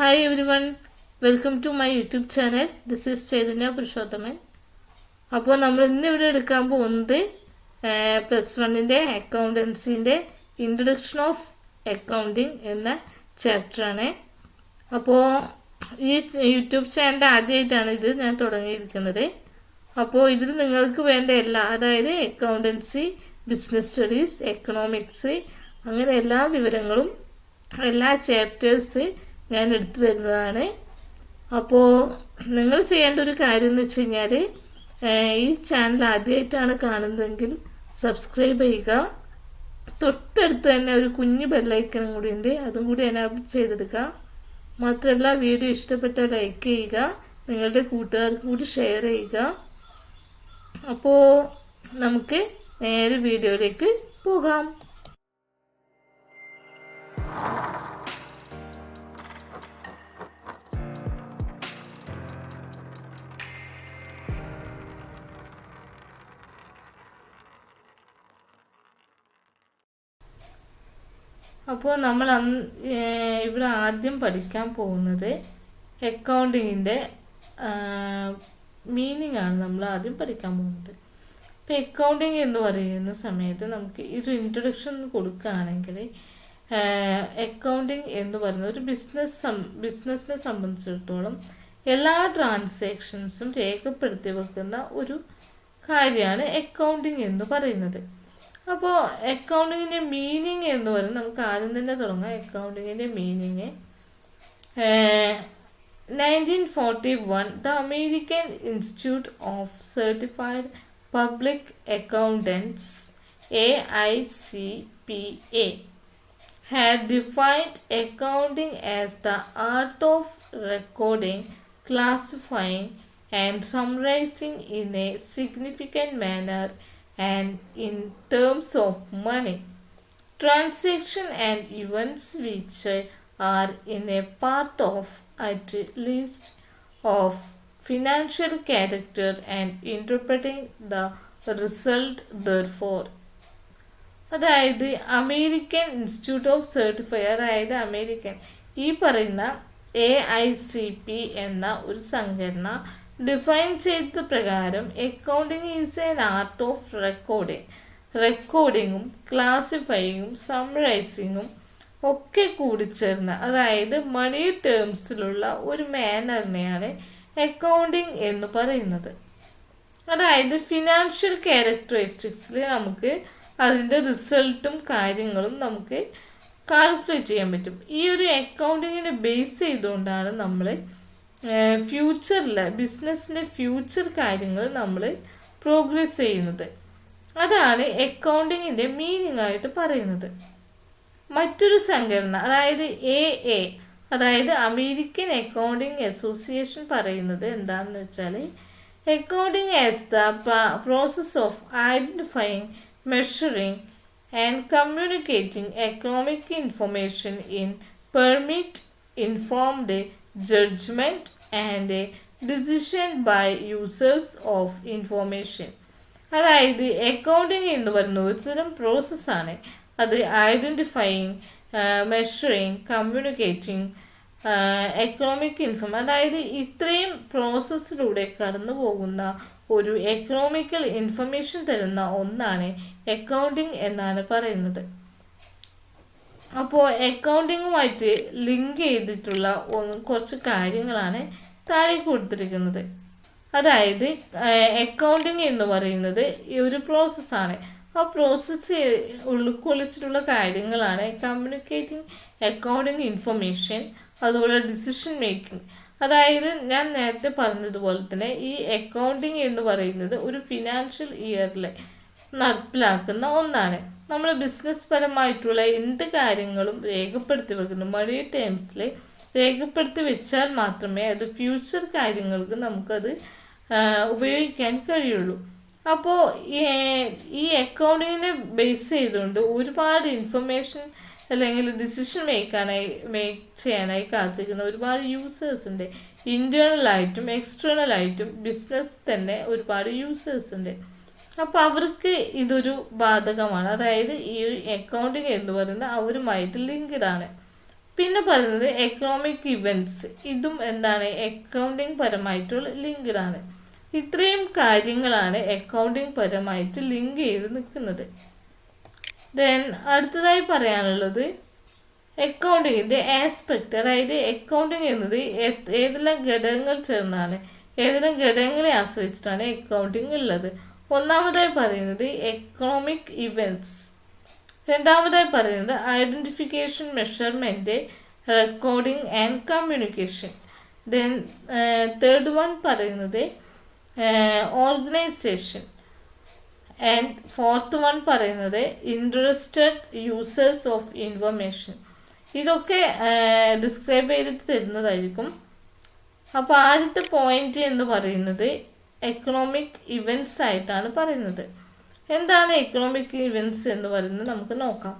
Hi everyone, welcome to my YouTube channel. This is Chaitanya Purushothaman. അപ്പോൾ നമ്മൾ ഇന്നിവിടെ എടുക്കാൻ പോകുന്നത് +1 അക്കൗണ്ടൻസിൻ്റെ ഇൻട്രൊഡക്ഷൻ ഓഫ് അക്കൗണ്ടിങ് എന്ന ചാപ്റ്ററാണ്. അപ്പോൾ ഈ യൂട്യൂബ് ചാനൽ ആദ്യമായിട്ടാണ് ഇത് ഞാൻ തുടങ്ങിയിരിക്കുന്നത്. അപ്പോൾ ഇതിൽ നിങ്ങൾക്ക് വേണ്ട എല്ലാ, അതായത് അക്കൗണ്ടൻസി, ബിസിനസ് സ്റ്റഡീസ്, എക്കണോമിക്സ്, അങ്ങനെ എല്ലാ വിവരങ്ങളും, എല്ലാ ചാപ്റ്റേഴ്സ് ഞാൻ എടുത്തു തരുന്നതാണ്. അപ്പോൾ നിങ്ങൾ ചെയ്യേണ്ട ഒരു കാര്യം എന്ന് വെച്ച് കഴിഞ്ഞാൽ, ഈ ചാനൽ ആദ്യമായിട്ടാണ് കാണുന്നതെങ്കിൽ സബ്സ്ക്രൈബ് ചെയ്യുക. തൊട്ടടുത്ത് തന്നെ ഒരു കുഞ്ഞു ബെല്ലൈക്കണും കൂടി ഉണ്ട്, അതും കൂടി എനാബിൾ ചെയ്തെടുക്കുക. മാത്രമല്ല, വീഡിയോ ഇഷ്ടപ്പെട്ടാൽ ലൈക്ക് ചെയ്യുക, നിങ്ങളുടെ കൂട്ടുകാർക്ക് കൂടി ഷെയർ ചെയ്യുക. അപ്പോൾ നമുക്ക് നേരെ വീഡിയോയിലേക്ക് പോകാം. അപ്പോൾ നമ്മൾ ഇവിടെ ആദ്യം പഠിക്കാൻ പോകുന്നത് അക്കൗണ്ടിങ്ങിൻ്റെ മീനിങ് ആണ് നമ്മൾ ആദ്യം പഠിക്കാൻ പോകുന്നത്. അപ്പോൾ അക്കൗണ്ടിങ് എന്ന് പറയുന്ന സമയത്ത് നമുക്ക് ഒരു ഇൻട്രൊഡക്ഷൻ കൊടുക്കുകയാണെങ്കിൽ, അക്കൗണ്ടിങ് എന്ന് പറയുന്നത് ഒരു ബിസിനസ്സിനെ സംബന്ധിച്ചിടത്തോളം എല്ലാ ട്രാൻസാക്ഷൻസും രേഖപ്പെടുത്തി വെക്കുന്ന ഒരു കാര്യമാണ് അക്കൗണ്ടിങ് എന്ന് പറയുന്നത്. അപ്പോൾ അക്കൗണ്ടിങ്ങിൻ്റെ മീനിങ് എന്ന് പറയുന്നത് നമുക്ക് ആദ്യം തന്നെ തുടങ്ങാം. അക്കൗണ്ടിങ്ങിൻ്റെ meaning 1941 the American Institute of Certified Public Accountants AICPA had defined accounting as the art of recording, classifying and summarizing in a significant manner and in terms of money, transaction and events which are in a part of at least of financial character and interpreting the result therefore. അതായത് American Institute of certify, അതായത് American ഈ പറയുന്ന AICP എന്ന ഒരു സംഘടന define ചെയ്ത പ്രകാരം accounting is an art of റെക്കോർഡിങ്ങും ക്ലാസിഫൈയിങ്ങും സമ്മറൈസിങ്ങും ഒക്കെ കൂടിച്ചേർന്ന, അതായത് മണി ടേംസിലുള്ള ഒരു മാനറിനെയാണ് അക്കൗണ്ടിങ് എന്ന് പറയുന്നത്. അതായത് ഫിനാൻഷ്യൽ ക്യാരക്ടറിസ്റ്റിക്സിൽ നമുക്ക് അതിൻ്റെ റിസൾട്ടും കാര്യങ്ങളും നമുക്ക് കാൽക്കുലേറ്റ് ചെയ്യാൻ പറ്റും. ഈ ഒരു അക്കൗണ്ടിങ്ങിനെ ബേസ് ചെയ്തുകൊണ്ടാണ് നമ്മൾ ഫ്യൂച്ചറിലെ ബിസിനസ്സിൻ്റെ ഫ്യൂച്ചർ കാര്യങ്ങൾ നമ്മൾ പ്രോഗ്രസ് ചെയ്യുന്നത്. അതാണ് അക്കൗണ്ടിങ്ങിൻ്റെ മീനിങ് ആയിട്ട് പറയുന്നത്. മറ്റൊരു സംഘടന, അതായത് AA, അതായത് അമേരിക്കൻ അക്കൗണ്ടിങ് അസോസിയേഷൻ പറയുന്നത് എന്താണെന്ന് വെച്ചാൽ, accounting as the process of identifying, measuring and communicating economic information in permit informed judgment and decision by users of information. അതായത് അക്കൗണ്ടിങ് എന്ന് പറയുന്ന ഒരു തരം പ്രോസസ്സാണ്. അത് ഐഡൻറ്റിഫൈയിങ്, മെഷറിങ്, കമ്മ്യൂണിക്കേറ്റിംഗ്, എക്കണോമിക് അതായത് ഇത്രയും പ്രോസസ്സിലൂടെ കടന്നു പോകുന്ന ഒരു എക്കണോമിക്കൽ ഇൻഫർമേഷൻ തരുന്ന ഒന്നാണ് അക്കൗണ്ടിങ് എന്നാണ് പറയുന്നത്. അപ്പോൾ അക്കൗണ്ടിങ്ങുമായിട്ട് ലിങ്ക് ചെയ്തിട്ടുള്ള കുറച്ച് കാര്യങ്ങളാണ് താഴെ കൊടുത്തിരിക്കുന്നത്. അതായത് അക്കൗണ്ടിങ് എന്ന് പറയുന്നത് ഒരു പ്രോസസ്സാണ്. ആ പ്രോസസ്സ് ഉൾക്കൊള്ളിച്ചിട്ടുള്ള കാര്യങ്ങളാണ് കമ്മ്യൂണിക്കേറ്റിംഗ് അക്കൗണ്ടിങ് ഇൻഫർമേഷൻ, അതുപോലെ ഡിസിഷൻ മേക്കിംഗ്. അതായത് ഞാൻ നേരത്തെ പറഞ്ഞതുപോലെ തന്നെ ഈ അക്കൗണ്ടിങ് എന്ന് പറയുന്നത് ഒരു ഫിനാൻഷ്യൽ ഇയറിൽ നടപ്പിലാക്കുന്ന ഒന്നാണ്. നമ്മൾ ബിസിനസ് പരമായിട്ടുള്ള എന്ത് കാര്യങ്ങളും രേഖപ്പെടുത്തി വെക്കുന്നു, മണി ടേംസിൽ രേഖപ്പെടുത്തി വെച്ചാൽ മാത്രമേ അത് ഫ്യൂച്ചർ കാര്യങ്ങൾക്ക് നമുക്കത് ഉപയോഗിക്കാൻ കഴിയുള്ളൂ. അപ്പോൾ ഈ അക്കൗണ്ടിങ്ങിനെ ബേസ് ചെയ്തുകൊണ്ട് ഒരുപാട് ഇൻഫർമേഷൻ അല്ലെങ്കിൽ ഡിസിഷൻ മേക്ക് ചെയ്യാനായി കാത്തിരിക്കുന്ന ഒരുപാട് യൂസേഴ്സ് ഉണ്ട്. ഇൻറ്റേർണലായിട്ടും എക്സ്റ്റേണലായിട്ടും ബിസിനസ് തന്നെ ഒരുപാട് യൂസേഴ്സ് ഉണ്ട്. അപ്പോൾ അവർക്ക് ഇതൊരു ബാധകമാണ്. അതായത് ഈ ഒരു അക്കൗണ്ടിങ് എന്ന് പറയുന്നത് അവരുമായിട്ട് ലിങ്ക്ഡ് ആണ്. പിന്നെ പറയുന്നത് എക്കണോമിക് ഇവൻറ്റ്സ്. ഇതും എന്താണ്, അക്കൗണ്ടിങ് പരമായിട്ടുള്ള ലിങ്ക്ഡാണ്. ഇത്രയും കാര്യങ്ങളാണ് അക്കൗണ്ടിങ് പരമായിട്ട് ലിങ്ക് ചെയ്ത് നിൽക്കുന്നത്. ദെൻ അടുത്തതായി പറയാനുള്ളത് അക്കൗണ്ടിങ്ങിൻ്റെ ആസ്പെക്റ്റ്. അതായത് അക്കൗണ്ടിങ് എന്നത് ഏതെല്ലാം ഘടകങ്ങൾ ചേർന്നാണ്, ഏതെല്ലാം ഘടകങ്ങളെ ആശ്രയിച്ചിട്ടാണ് അക്കൗണ്ടിങ് ഉള്ളത്. ഒന്നാമതായി പറയുന്നത് എക്കണോമിക് ഇവൻറ്റ്സ്. രണ്ടാമതായി പറയുന്നത് identification, measurement, recording and communication. Then third one പറയുന്നത് ഓർഗനൈസേഷൻ. ആൻഡ് ഫോർത്ത് വൺ പറയുന്നത് ഇൻട്രസ്റ്റഡ് യൂസേഴ്സ് ഓഫ് ഇൻഫർമേഷൻ. ഇതൊക്കെ ഡിസ്ക്രൈബ് ചെയ്തിട്ട് തരുന്നതായിരിക്കും. അപ്പോൾ ആദ്യത്തെ പോയിന്റ് എന്ന് പറയുന്നത് എക്കണോമിക് ഇവൻറ്റ്സ് ആയിട്ടാണ് പറയുന്നത്. എന്താണ് എക്കണോമിക് ഇവൻറ്റ്സ് എന്ന് പറയുന്നത് നമുക്ക് നോക്കാം.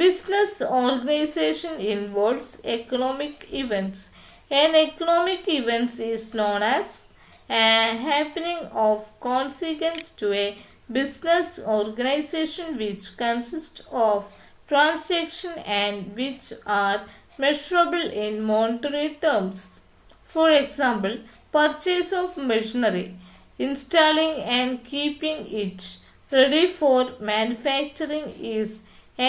Business organisation involves economic events. An economic event is known as a happening of consequence to a business organization which consists of transactions and which are measurable in monetary terms. For example, purchase of machinery, installing and keeping it ready for manufacturing is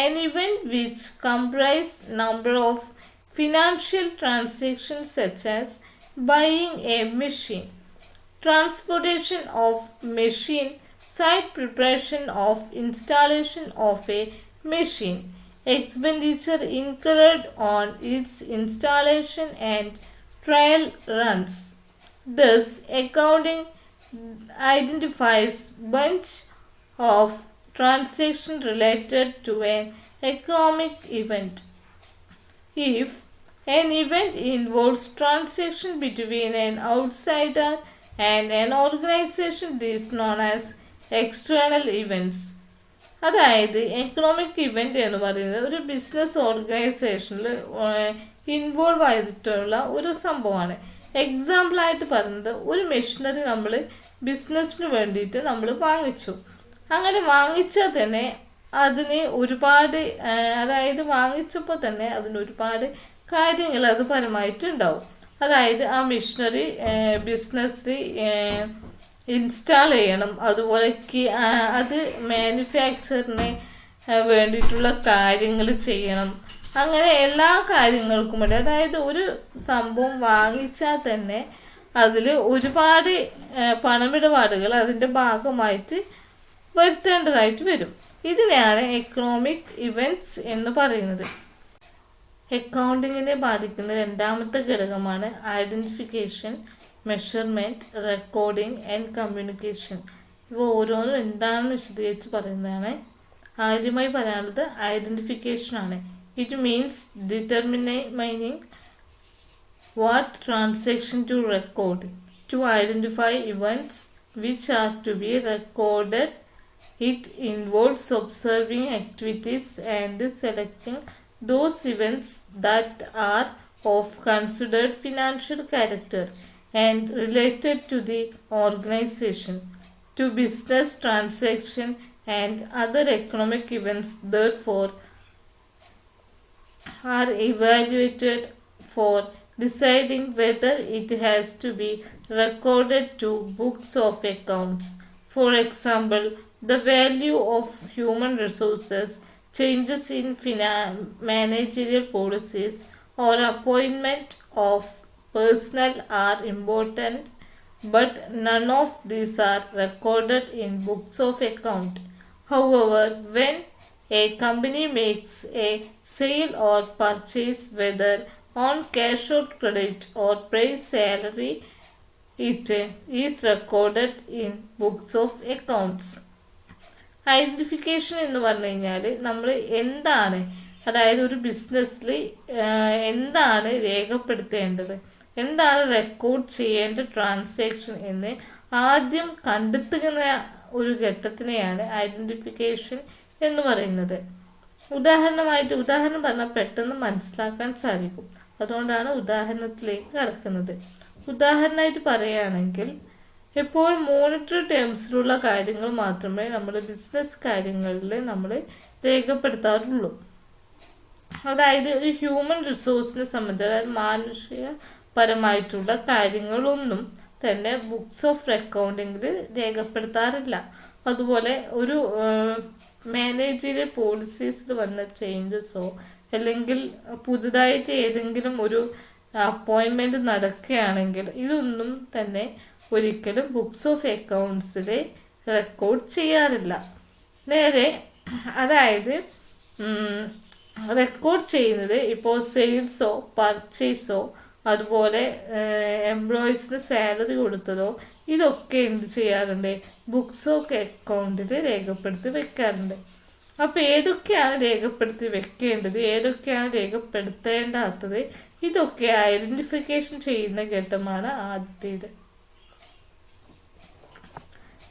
an event which comprises number of financial transactions such as buying a machine, transportation of machine, site preparation of installation of a machine, expenditure incurred on its installation and trial runs. Thus, accounting identifies bunch of transactions related to an economic event. If an event involves transaction between an outsider and an organization, this is known as external events. അതായത് economic event എന്ന് പറയുന്നത് ഒരു business ഓർഗനൈസേഷനിൽ involve ആയിട്ടുള്ള ഒരു സംഭവമാണ്. എക്സാമ്പിളായിട്ട് പറയുന്നത് ഒരു മെഷീനറി നമ്മൾ ബിസിനസ്സിന് വേണ്ടിയിട്ട് നമ്മൾ വാങ്ങിച്ചു. അങ്ങനെ വാങ്ങിച്ചാൽ തന്നെ അതിന് ഒരുപാട്, അതായത് വാങ്ങിച്ചപ്പോൾ തന്നെ അതിന് ഒരുപാട് കാര്യങ്ങൾ അത് പരമായിട്ടുണ്ടാവും. അതായത് ആ മെഷീനറി ബിസിനസ്സിൽ ഇൻസ്റ്റാൾ ചെയ്യണം, അതുപോലെ അത് മാനുഫാക്ചറിന് വേണ്ടിയിട്ടുള്ള കാര്യങ്ങൾ ചെയ്യണം. അങ്ങനെ എല്ലാ കാര്യങ്ങൾക്കും വേണ്ടി, അതായത് ഒരു സംഭവം വാങ്ങിച്ചാൽ തന്നെ അതിൽ ഒരുപാട് പണമിടപാടുകൾ അതിൻ്റെ ഭാഗമായിട്ട് വരുത്തേണ്ടതായിട്ട് വരും. ഇതിനെയാണ് എക്കണോമിക് ഇവൻറ്റ്സ് എന്ന് പറയുന്നത്. അക്കൗണ്ടിങ്ങിനെ ബാധിക്കുന്ന രണ്ടാമത്തെ ഘടകമാണ് identification, measurement, recording and communication. ഇവ ഓരോന്നും എന്താണെന്ന് വിശദീകരിച്ച് പറയുന്നതാണ്. ആദ്യമായി പറയാനുള്ളത് ഐഡൻറ്റിഫിക്കേഷൻ ആണ്. It means determining what transaction to record, to identify events which are to be recorded. It involves observing activities and selecting those events that are of considered financial character and related to the organization, to business transaction and other economic events. Therefore, are evaluated for deciding whether it has to be recorded to books of accounts. For example, the value of human resources, changes in managerial policies, or appointment of personnel are important, but none of these are recorded in books of account. However, when a company makes a sale or purchase, whether on cash or credit or pays salary, it is recorded in books of accounts. Identification എന്ന് പറഞ്ഞു കഴിഞ്ഞാൽ നമ്മൾ എന്താണ്, അതായത് ഒരു ബിസിനസ്സിൽ എന്താണ് രേഖപ്പെടുത്തേണ്ടത്, എന്താണ് റെക്കോർഡ് ചെയ്യേണ്ട ട്രാൻസാക്ഷൻ എന്ന് ആദ്യം കണ്ടെത്തുന്ന ഒരു ഘട്ടത്തിനെയാണ് ഐഡൻറ്റിഫിക്കേഷൻ എന്ന് പറയുന്നത്. ഉദാഹരണം പറഞ്ഞാൽ പെട്ടെന്ന് മനസ്സിലാക്കാൻ സാധിക്കും. അതുകൊണ്ടാണ് ഉദാഹരണത്തിലേക്ക് കടക്കുന്നത്. ഉദാഹരണമായിട്ട് പറയുകയാണെങ്കിൽ, എപ്പോഴും മോണിറ്ററി ടേംസിലുള്ള കാര്യങ്ങൾ മാത്രമേ നമ്മൾ ബിസിനസ് കാര്യങ്ങളിൽ നമ്മൾ രേഖപ്പെടുത്താറുള്ളൂ. അതായത് ഒരു ഹ്യൂമൻ റിസോഴ്സിനെ സംബന്ധിച്ച് മാനുഷികപരമായിട്ടുള്ള കാര്യങ്ങളൊന്നും തന്നെ ബുക്സ് ഓഫ് അക്കൗണ്ടിങ്ങിൽ രേഖപ്പെടുത്താറില്ല. അതുപോലെ ഒരു മാനേജറിയൽ പോളിസീസിൽ വന്ന ചേഞ്ചസോ അല്ലെങ്കിൽ പുതുതായിട്ട് ഏതെങ്കിലും ഒരു അപ്പോയിൻമെന്റ് നടക്കുകയാണെങ്കിൽ ഇതൊന്നും തന്നെ ഒരിക്കലും ബുക്സ് ഓഫ് അക്കൗണ്ട്സിൽ റെക്കോർഡ് ചെയ്യാറില്ല. നേരെ അതായത് റെക്കോർഡ് ചെയ്യുന്നത് ഇപ്പോൾ സെയിൽസോ പർച്ചേസോ അതുപോലെ എംപ്ലോയീസിന് സാലറി കൊടുത്തതോ ഇതൊക്കെ എന്ത് ചെയ്യാറുണ്ട്, ബുക്സ് ഓഫ് അക്കൗണ്ടിൽ രേഖപ്പെടുത്തി വെക്കാറുണ്ട്. അപ്പോൾ ഏതൊക്കെയാണ് രേഖപ്പെടുത്തി വെക്കേണ്ടത്, ഏതൊക്കെയാണ് രേഖപ്പെടുത്തേണ്ടാത്തത്, ഇതൊക്കെ ഐഡന്റിഫിക്കേഷൻ ചെയ്യുന്ന ഘട്ടമാണ് ആദ്യത്തേത്.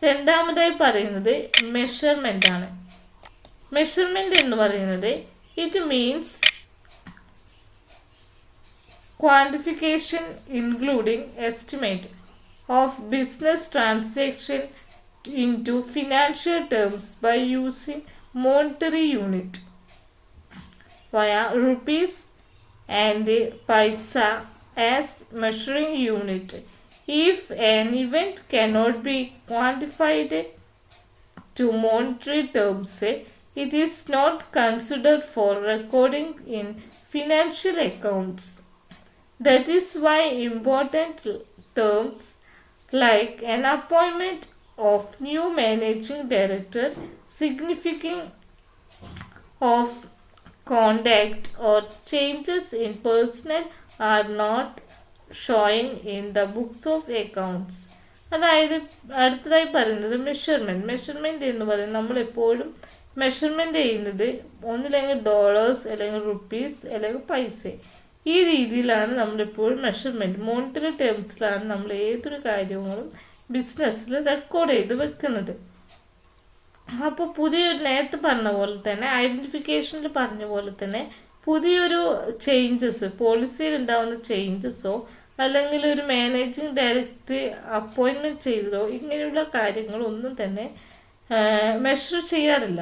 രണ്ടാമതായി പറയുന്നത് മെഷർമെന്റ് ആണ്. മെഷർമെന്റ് എന്ന് പറയുന്നത് it means quantification including estimate of business transaction into financial terms by using monetary unit via rupees and paisa as measuring unit. If an event cannot be quantified to monetary terms, it is not considered for recording in financial accounts. That is why important terms like an appointment of new managing director, significance of conduct or changes in personnel are not showing in the books of accounts. അതായത് അടുത്തതായി പറയുന്നത് measurement എന്ന് പറയുന്നത് നമ്മളെപ്പോഴും measurement ചെയ്യുന്നത് ഒന്നില്ലെങ്കിൽ dollars അല്ലെങ്കിൽ rupees അല്ലെങ്കിൽ പൈസ, ഈ രീതിയിലാണ് നമ്മളിപ്പോൾ മെഷർമെന്റ് മോണിറ്ററി ടേംസിലാണ് നമ്മൾ ഏതൊരു കാര്യങ്ങളും ബിസിനസ്സിൽ റെക്കോർഡ് ചെയ്ത് വെക്കുന്നത്. അപ്പോൾ പുതിയൊരു നേരത്തെ പറഞ്ഞ പോലെ തന്നെ ഐഡന്റിഫിക്കേഷനിൽ പറഞ്ഞ പോലെ തന്നെ പുതിയൊരു ചേഞ്ചസ് പോളിസിയിൽ ഉണ്ടാകുന്ന ചേഞ്ചസോ അല്ലെങ്കിൽ ഒരു മാനേജിങ് ഡയറക്ടർ അപ്പോയിൻമെന്റ് ചെയ്തതോ ഇങ്ങനെയുള്ള കാര്യങ്ങളൊന്നും തന്നെ മെഷർ ചെയ്യാറില്ല.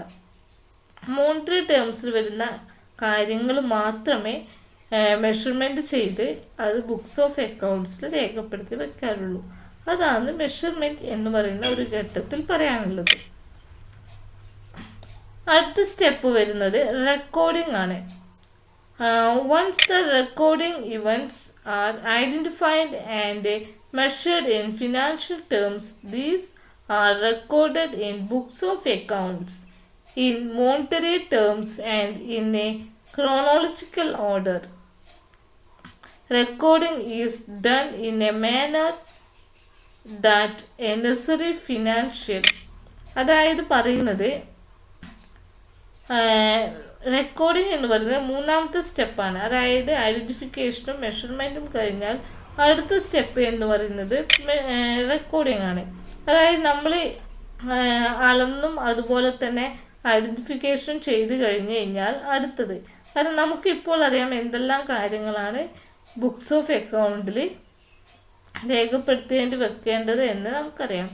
മോണിറ്ററി ടേംസിൽ വരുന്ന കാര്യങ്ങൾ മാത്രമേ മെഷർമെന്റ് ചെയ്ത് അത് ബുക്സ് ഓഫ് അക്കൗണ്ട്സിൽ രേഖപ്പെടുത്തി വെക്കാറുള്ളൂ. അതാണ് മെഷർമെന്റ് എന്ന് പറയുന്ന ഒരു ഘട്ടത്തിൽ പറയാനുള്ളത്. അടുത്ത സ്റ്റെപ്പ് വരുന്നത് റെക്കോർഡിംഗ് ആണ്. Once the recording events are identified and measured in financial terms, these are recorded in books of accounts in monetary terms and in a chronological order. Recording is done in a manner that a necessary financial, അതായത് പറയുന്നത് recording എന്ന് പറയുന്നത് മൂന്നാമത്തെ സ്റ്റെപ്പാണ്. അതായത് ഐഡന്റിഫിക്കേഷനും മെഷർമെന്റും കഴിഞ്ഞാൽ അടുത്ത step എന്ന് പറയുന്നത് റെക്കോർഡിംഗ് ആണ്. അതായത് നമ്മൾ അളന്നും അതുപോലെ തന്നെ ഐഡന്റിഫിക്കേഷൻ ചെയ്ത് കഴിഞ്ഞ് കഴിഞ്ഞാൽ അടുത്തത്, കാരണം നമുക്കിപ്പോൾ അറിയാം എന്തെല്ലാം കാര്യങ്ങളാണ് ബുക്സ് ഓഫ് അക്കൗണ്ടിൽ രേഖപ്പെടുത്തേണ്ടി വെക്കേണ്ടത് എന്ന് നമുക്കറിയാം.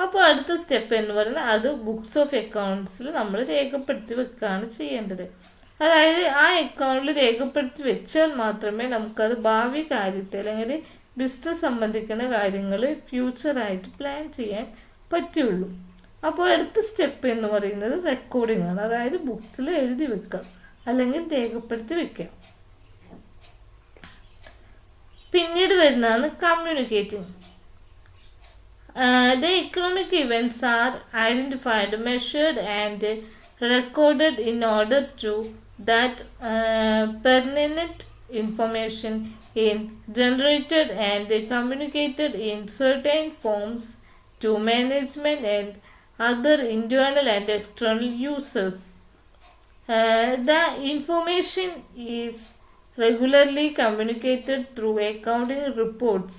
അപ്പോൾ അടുത്ത സ്റ്റെപ്പ് എന്ന് പറയുന്നത് അത് ബുക്സ് ഓഫ് അക്കൗണ്ട്സിൽ നമ്മൾ രേഖപ്പെടുത്തി വെക്കുകയാണ് ചെയ്യേണ്ടത്. അതായത് ആ അക്കൗണ്ടിൽ രേഖപ്പെടുത്തി വെച്ചാൽ മാത്രമേ നമുക്കത് ഭാവി കാര്യത്തെ അല്ലെങ്കിൽ ബിസിനസ് സംബന്ധിക്കുന്ന കാര്യങ്ങൾ ഫ്യൂച്ചറായിട്ട് പ്ലാൻ ചെയ്യാൻ പറ്റുള്ളൂ. അപ്പോൾ അടുത്ത സ്റ്റെപ്പ് എന്ന് പറയുന്നത് റെക്കോർഡിംഗ് ആണ്. അതായത് ബുക്സിൽ എഴുതി വെക്കുക അല്ലെങ്കിൽ രേഖപ്പെടുത്തി വെക്കുക. പിന്നീട് വരുന്നതാണ് communicating. The economic events are identified, measured and recorded in order to that pertinent information is generated and communicated in certain forms to management and other internal and external users. The information is regularly communicated through accounting reports.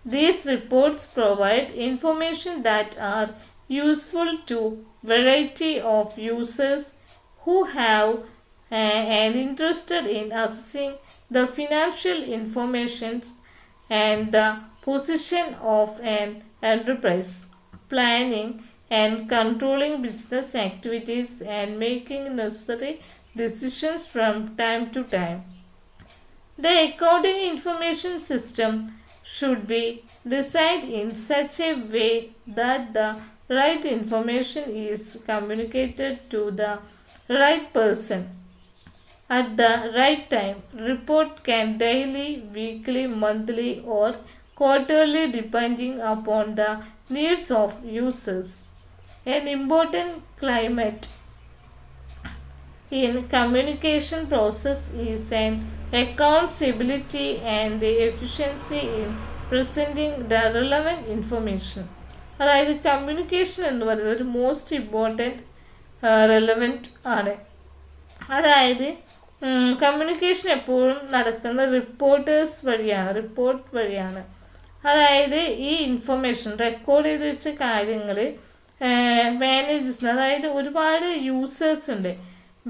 These reports provide information that are useful to variety of users who have an interested in assessing the financial information and the position of an enterprise, planning and controlling business activities and making necessary decisions from time to time. The accounting information system should be designed in such a way that the right information is communicated to the right person at the right time. Report can daily, weekly, monthly or quarterly depending upon the needs of users. An important climate in communication process is an accountability and efficiency in presenting the relevant information. അതായത് communication എന്ന് പറയുന്നത് ഒരു most important relevant ആണ്. അതായത് communication എപ്പോഴും നടക്കുന്ന report വഴിയാണ്. അതായത് ഈ ഇൻഫർമേഷൻ റെക്കോർഡ് ചെയ്ത് വെച്ച കാര്യങ്ങൾ മാനേജേഴ്സിന്, അതായത് ഒരുപാട് യൂസേഴ്സ് ഉണ്ട്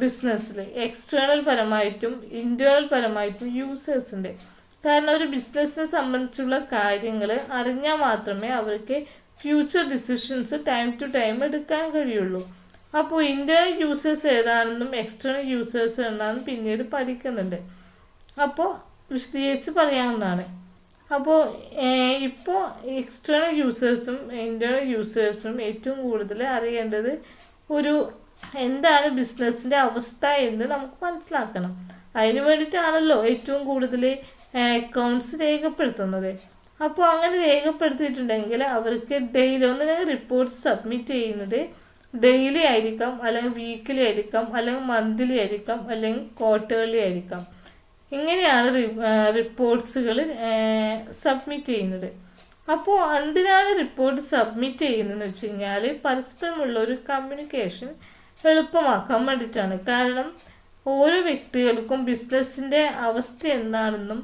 ബിസിനസ്സിൽ, എക്സ്റ്റേണൽ പരമായിട്ടും ഇൻറ്റേർണൽ പരമായിട്ടും യൂസേഴ്സ് ഉണ്ട്. കാരണം ഒരു ബിസിനസ്സിനെ സംബന്ധിച്ചുള്ള കാര്യങ്ങൾ അറിഞ്ഞാൽ മാത്രമേ അവർക്ക് future decisions time to time എടുക്കാൻ കഴിയുള്ളൂ. അപ്പോൾ ഇൻറ്റേർണൽ യൂസേഴ്സ് ഏതാണെന്നും എക്സ്റ്റേണൽ യൂസേഴ്സ് ഏതാണെന്നും പിന്നീട് പഠിക്കുന്നുണ്ട്. അപ്പോൾ വിശദീകരിച്ച് പറയാവുന്നതാണ്. അപ്പോൾ ഇപ്പോൾ എക്സ്റ്റേണൽ യൂസേഴ്സും ഇൻറ്റേർണൽ യൂസേഴ്സും ഏറ്റവും കൂടുതൽ അറിയേണ്ടത് എന്താണ് ബിസിനസ്സിൻ്റെ അവസ്ഥ എന്ന് നമുക്ക് മനസ്സിലാക്കണം. അതിന് വേണ്ടിയിട്ടാണല്ലോ ഏറ്റവും കൂടുതൽ അക്കൗണ്ട്സ് രേഖപ്പെടുത്തുന്നത്. അപ്പോൾ അങ്ങനെ രേഖപ്പെടുത്തിയിട്ടുണ്ടെങ്കിൽ അവർക്ക് ഡെയിലി ഒന്നില്ലെങ്കിൽ റിപ്പോർട്ട്സ് സബ്മിറ്റ് ചെയ്യുന്നത് ഡെയിലി ആയിരിക്കാം, അല്ലെങ്കിൽ വീക്കിലി ആയിരിക്കാം, അല്ലെങ്കിൽ മന്ത്ലി ആയിരിക്കാം, അല്ലെങ്കിൽ ക്വാർട്ടർലി ആയിരിക്കാം. ഇങ്ങനെയാണ് റിപ്പോർട്ട്സുകൾ സബ്മിറ്റ് ചെയ്യുന്നത്. അപ്പോൾ എന്തിനാണ് റിപ്പോർട്ട് സബ്മിറ്റ് ചെയ്യുന്നതെന്ന് വെച്ച് കഴിഞ്ഞാൽ പരസ്പരമുള്ള ഒരു കമ്മ്യൂണിക്കേഷൻ എളുപ്പമാക്കാൻ വേണ്ടിയിട്ടാണ്. കാരണം ഓരോ വ്യക്തികൾക്കും ബിസിനസ്സിൻ്റെ അവസ്ഥ എന്താണെന്നും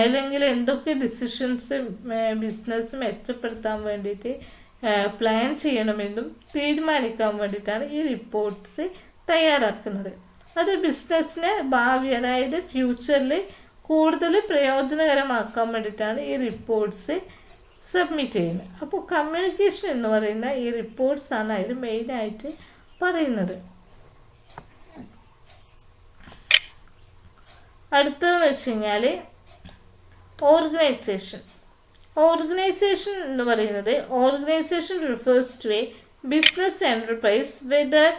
അല്ലെങ്കിൽ എന്തൊക്കെ ഡിസിഷൻസ് ബിസിനസ് മെച്ചപ്പെടുത്താൻ വേണ്ടിയിട്ട് പ്ലാൻ ചെയ്യണമെന്നും തീരുമാനിക്കാൻ വേണ്ടിയിട്ടാണ് ഈ റിപ്പോർട്ട്സ് തയ്യാറാക്കുന്നത്. അത് ബിസിനസ്സിനെ ഭാവി, അതായത് ഫ്യൂച്ചറിൽ കൂടുതൽ പ്രയോജനകരമാക്കാൻ വേണ്ടിയിട്ടാണ് ഈ റിപ്പോർട്ട്സ് സബ്മിറ്റ് ചെയ്യുന്നത്. അപ്പോൾ കമ്മ്യൂണിക്കേഷൻ എന്ന് പറയുന്ന ഈ റിപ്പോർട്ട്സ് ആണ് അതിൽ മെയിനായിട്ട് പറയുന്നത്. അടുത്തതെന്ന് വെച്ച് കഴിഞ്ഞാൽ ഓർഗനൈസേഷൻ എന്ന് പറയുന്നത് organisation refers to a business enterprise whether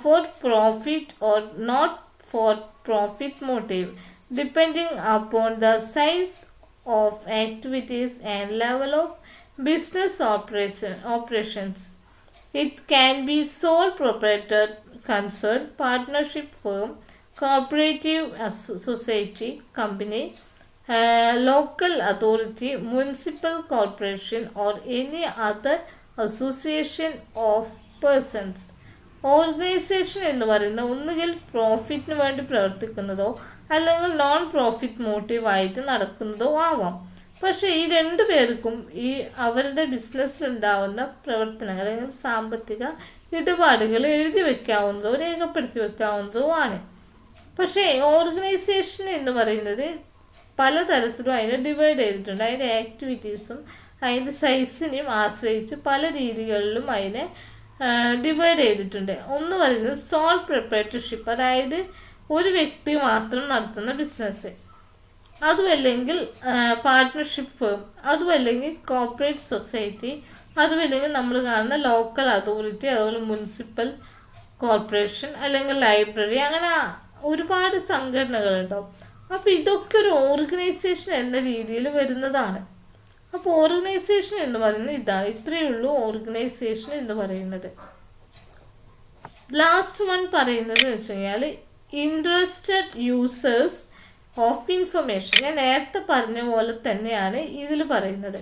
for profit or not for profit motive, depending upon the size of activities and level of business operations. It can be sole proprietor concern, partnership firm, cooperative society, company, local authority, municipal corporation or any other association of persons. Organisation എന്ന് പറയുന്നത് ഒന്നുകിൽ പ്രോഫിറ്റിന് വേണ്ടി പ്രവർത്തിക്കുന്നതോ അല്ലെങ്കിൽ non profit മോട്ടീവായിട്ട് നടക്കുന്നതോ ആവാം. പക്ഷേ ഈ രണ്ടു പേർക്കും ഈ അവരുടെ ബിസിനസ്സിലുണ്ടാവുന്ന പ്രവർത്തനങ്ങൾ അല്ലെങ്കിൽ സാമ്പത്തിക ഇടപാടുകൾ എഴുതി വെക്കാവുന്നതോ രേഖപ്പെടുത്തി വെക്കാവുന്നതോ ആണ്. പക്ഷേ ഓർഗനൈസേഷൻ എന്ന് പറയുന്നത് പലതരത്തിലും അതിനെ ഡിവൈഡ് ചെയ്തിട്ടുണ്ട്. അതിൻ്റെ ആക്ടിവിറ്റീസും അതിൻ്റെ സൈസിനെയും ആശ്രയിച്ച് പല രീതികളിലും അതിനെ ഡിവൈഡ് ചെയ്തിട്ടുണ്ട്. ഒന്ന് പറയുന്നത് സോൾ പ്രൊപ്രൈറ്റർഷിപ്പ്, അതായത് ഒരു വ്യക്തി മാത്രം നടത്തുന്ന ബിസിനസ്, അതുമല്ലെങ്കിൽ പാർട്ട്ണർഷിപ്പ് ഫേം, അതുമല്ലെങ്കിൽ കോർപ്പറേറ്റ് സൊസൈറ്റി, അതുമല്ലെങ്കിൽ നമ്മൾ കാണുന്ന ലോക്കൽ അതോറിറ്റി, അതുപോലെ മുനിസിപ്പൽ കോർപ്പറേഷൻ, അല്ലെങ്കിൽ ലൈബ്രറി, അങ്ങനെ ഒരുപാട് സംഘടനകളുണ്ടാവും. അപ്പോൾ ഇതൊക്കെ ഒരു ഓർഗനൈസേഷൻ എന്ന രീതിയിൽ വരുന്നതാണ്. അപ്പോൾ ഓർഗനൈസേഷൻ എന്ന് പറയുന്നത് ഇതാണ്. ഇത്രയേ ഉള്ളൂ ഓർഗനൈസേഷൻ എന്ന് പറയുന്നത്. ലാസ്റ്റ് വൺ പറയുന്നത് എന്ന് വെച്ച് കഴിഞ്ഞാൽ ഇൻട്രസ്റ്റഡ് യൂസേഴ്സ് ഓഫ് ഇൻഫർമേഷൻ. ഞാൻ നേരത്തെ പറഞ്ഞ പോലെ തന്നെയാണ് ഇതിൽ പറയുന്നത്.